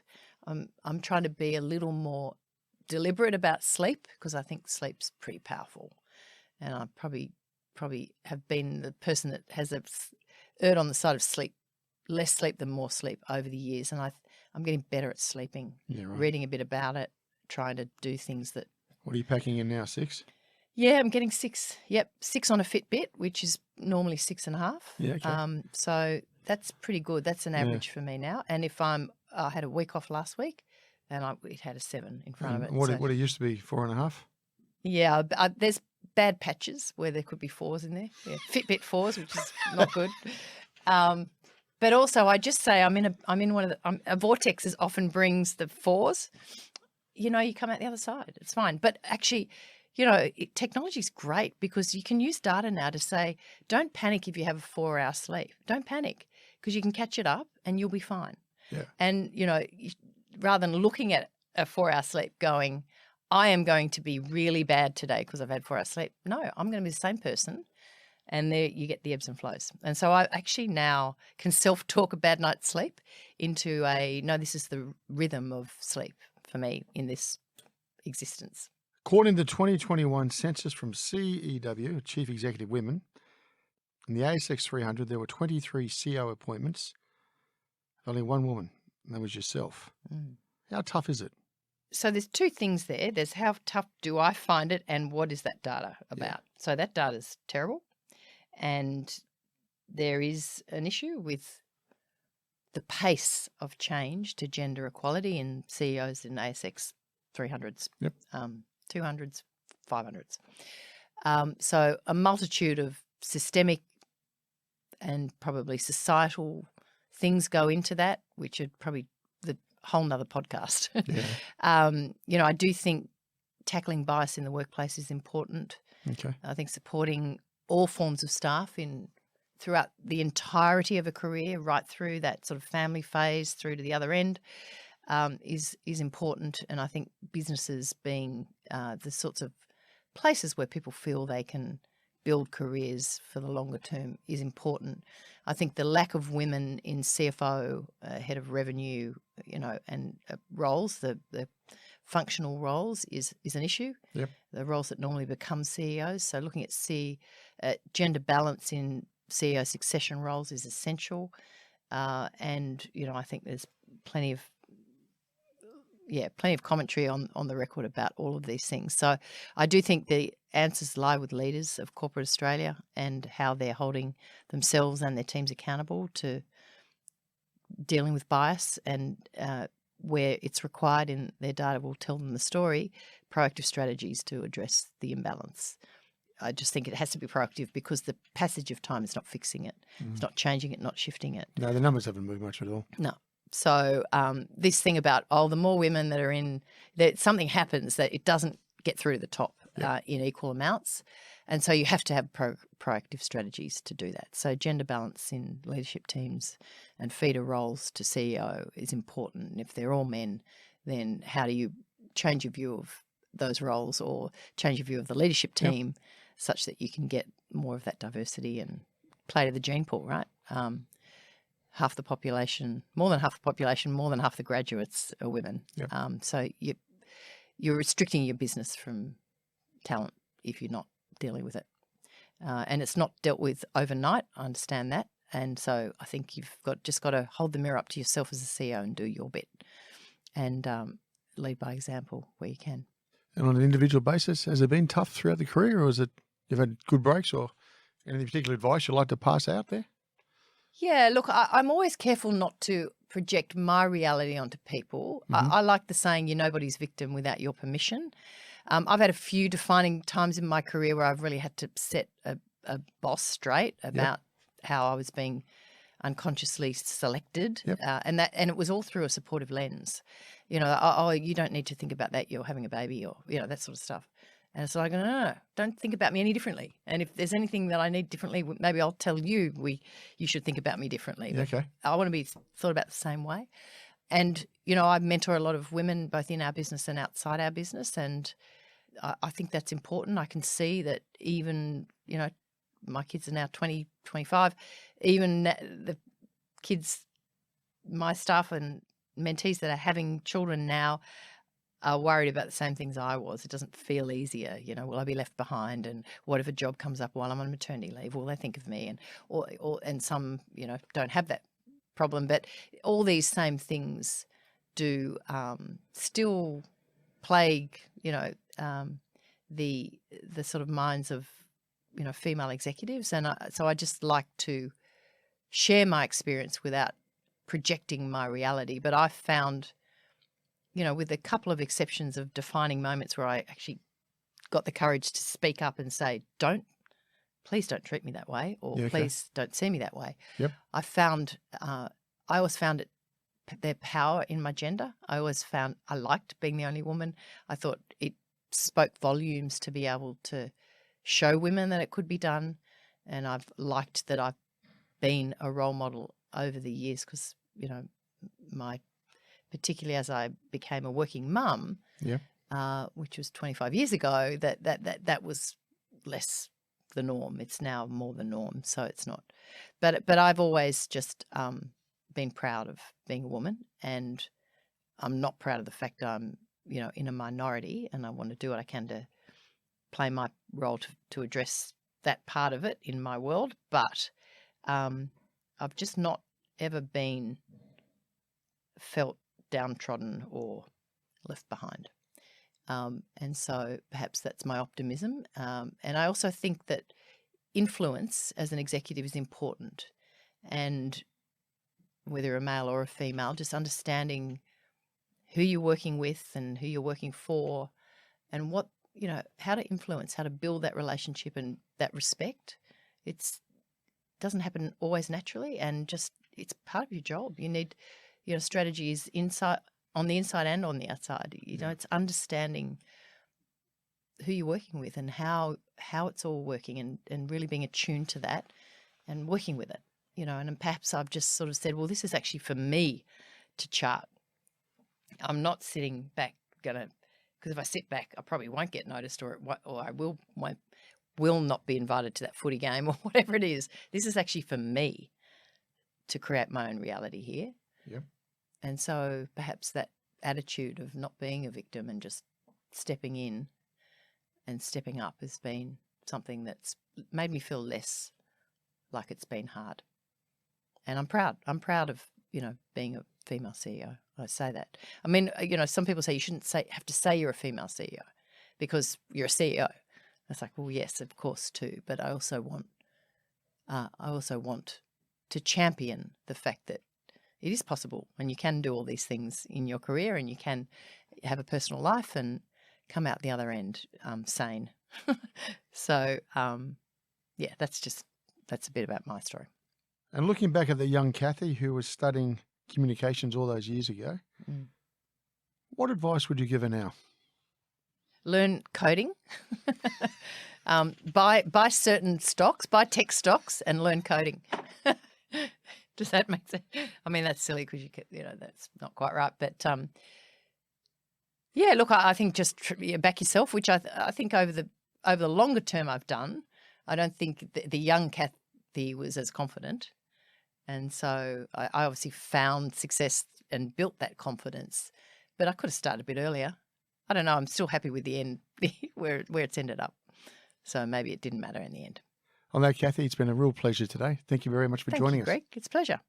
I'm trying to be a little more deliberate about sleep because I think sleep's pretty powerful. And I probably have been the person that has erred on the side of sleep, less sleep than more sleep over the years. And I'm getting better at sleeping, reading a bit about it, trying to do things that. What are you packing in now, 6? Yeah, I'm getting 6. Yep, 6 on a Fitbit, which is normally 6.5. Yeah, okay. So that's pretty good. That's an average for me now. And if I had a week off last week, and it had a 7 in front of it. What it used to be 4.5? Yeah, there's bad patches where there could be 4s in there. Yeah, Fitbit 4s, which is not good. But also, I just say I'm in one of the a vortex often brings the 4s. You come out the other side. It's fine. But actually, technology is great because you can use data now to say, don't panic if you have a 4-hour sleep. Don't panic because you can catch it up and you'll be fine. Yeah. And, rather than looking at a 4-hour sleep going, I am going to be really bad today because I've had 4 hours sleep. No, I'm going to be the same person. And there you get the ebbs and flows. And so I actually now can self-talk a bad night's sleep into this is the rhythm of sleep for me in this existence. According to the 2021 census from CEW, Chief Executive Women, in the ASX 300, there were 23 CEO appointments, only one woman, and that was yourself. How tough is it? So there's 2 things there. There's how tough do I find it and what is that data about? Yeah. So that data's terrible. And there is an issue with the pace of change to gender equality in CEOs in ASX 300s, 200s, 500s. So a multitude of systemic and probably societal things go into that, which are probably the whole nother podcast. I do think tackling bias in the workplace is important. Okay. I think supporting all forms of staff throughout the entirety of a career, right through that sort of family phase through to the other end, is important. And I think businesses being the sorts of places where people feel they can build careers for the longer term is important. I think the lack of women in CFO, head of revenue, and roles, the functional roles is an issue. Yep. The roles that normally become CEOs. So looking at gender balance in CEO succession roles is essential. And I think there's plenty of commentary on the record about all of these things. So I do think the answers lie with leaders of corporate Australia and how they're holding themselves and their teams accountable to dealing with bias, and where it's required in their data will tell them the story, proactive strategies to address the imbalance. I just think it has to be proactive because the passage of time is not fixing it. It's not changing it, not shifting it. No, the numbers haven't moved much at all. No. So this thing about, the more women that are in, that something happens that it doesn't get through to the top in equal amounts. And so you have to have proactive strategies to do that. So gender balance in leadership teams and feeder roles to CEO is important. And if they're all men, then how do you change your view of those roles or change your view of the leadership team such that you can get more of that diversity and play to the gene pool, right? Half the population, more than half the population, more than half the graduates are women. Yep. So you're restricting your business from talent if you're not dealing with it. And it's not dealt with overnight. I understand that. And so I think you've just got to hold the mirror up to yourself as a CEO and do your bit and lead by example where you can. And on an individual basis, has it been tough throughout the career, or is it you've had good breaks, or any particular advice you'd like to pass out there? Yeah, look, I'm always careful not to project my reality onto people. I like the saying, you're nobody's victim without your permission. I've had a few defining times in my career where I've really had to set a boss straight about how I was being unconsciously selected, and it was all through a supportive lens. You don't need to think about that. You're having a baby, or that sort of stuff. And it's like, no, don't think about me any differently. And if there's anything that I need differently, maybe I'll tell you you should think about me differently. Okay. I want to be thought about the same way. And, I mentor a lot of women both in our business and outside our business. And I think that's important. I can see that even, my kids are now 20, 25, even the kids, my staff and mentees that are having children now are worried about the same things I was. It doesn't feel easier. Will I be left behind? And what if a job comes up while I'm on maternity leave? Will they think of me? And some, don't have that problem. But all these same things do still plague, the sort of minds of, female executives. And so I just like to share my experience without projecting my reality. But I've found, with a couple of exceptions of defining moments where I actually got the courage to speak up and say, please don't treat me that way, or please don't see me that way. Yep. I always found their power in my gender. I always found I liked being the only woman. I thought it spoke volumes to be able to show women that it could be done. And I've liked that I've been a role model over the years because, particularly as I became a working mum, which was 25 years ago, that was less the norm. It's now more the norm, so it's not. But I've always just been proud of being a woman, and I'm not proud of the fact I'm, in a minority, and I want to do what I can to play my role to address that part of it in my world. But I've just not ever been felt downtrodden or left behind. And so perhaps that's my optimism. And I also think that influence as an executive is important. And whether you're a male or a female, just understanding who you're working with and who you're working for, and what, how to influence, how to build that relationship and that respect. It doesn't happen always naturally, and just it's part of your job. You need, strategies on the inside and on the outside. It's understanding who you're working with and how it's all working, and really being attuned to that and working with it. And perhaps I've just sort of said, well, this is actually for me to chart. I'm not sitting back because if I sit back, I probably won't get noticed, or I will not be invited to that footy game or whatever it is. This is actually for me to create my own reality here. Yep. And so perhaps that attitude of not being a victim and just stepping in and stepping up has been something that's made me feel less like it's been hard. And I'm proud. I'm proud of, being a female CEO. I say that. I mean, some people say you shouldn't have to say you're a female CEO because you're a CEO. It's like, well, yes, of course too. But I also want to champion the fact that it is possible, and you can do all these things in your career, and you can have a personal life and come out the other end sane. So, that's a bit about my story. And looking back at the young Cathy who was studying communications all those years ago, what advice would you give her now? Learn coding. Buy certain stocks, buy tech stocks, and learn coding. Does that make sense? I mean, that's silly because that's not quite right. But look, I think just back yourself, which I think over the longer term I've done. I don't think the young Cathy was as confident. And so I obviously found success and built that confidence, but I could have started a bit earlier. I don't know. I'm still happy with the end, where it's ended up. So maybe it didn't matter in the end. On that, Cathy, it's been a real pleasure today. Thank you very much for joining us. Thank you, Greg. It's a pleasure.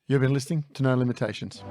You've been listening to No Limitations.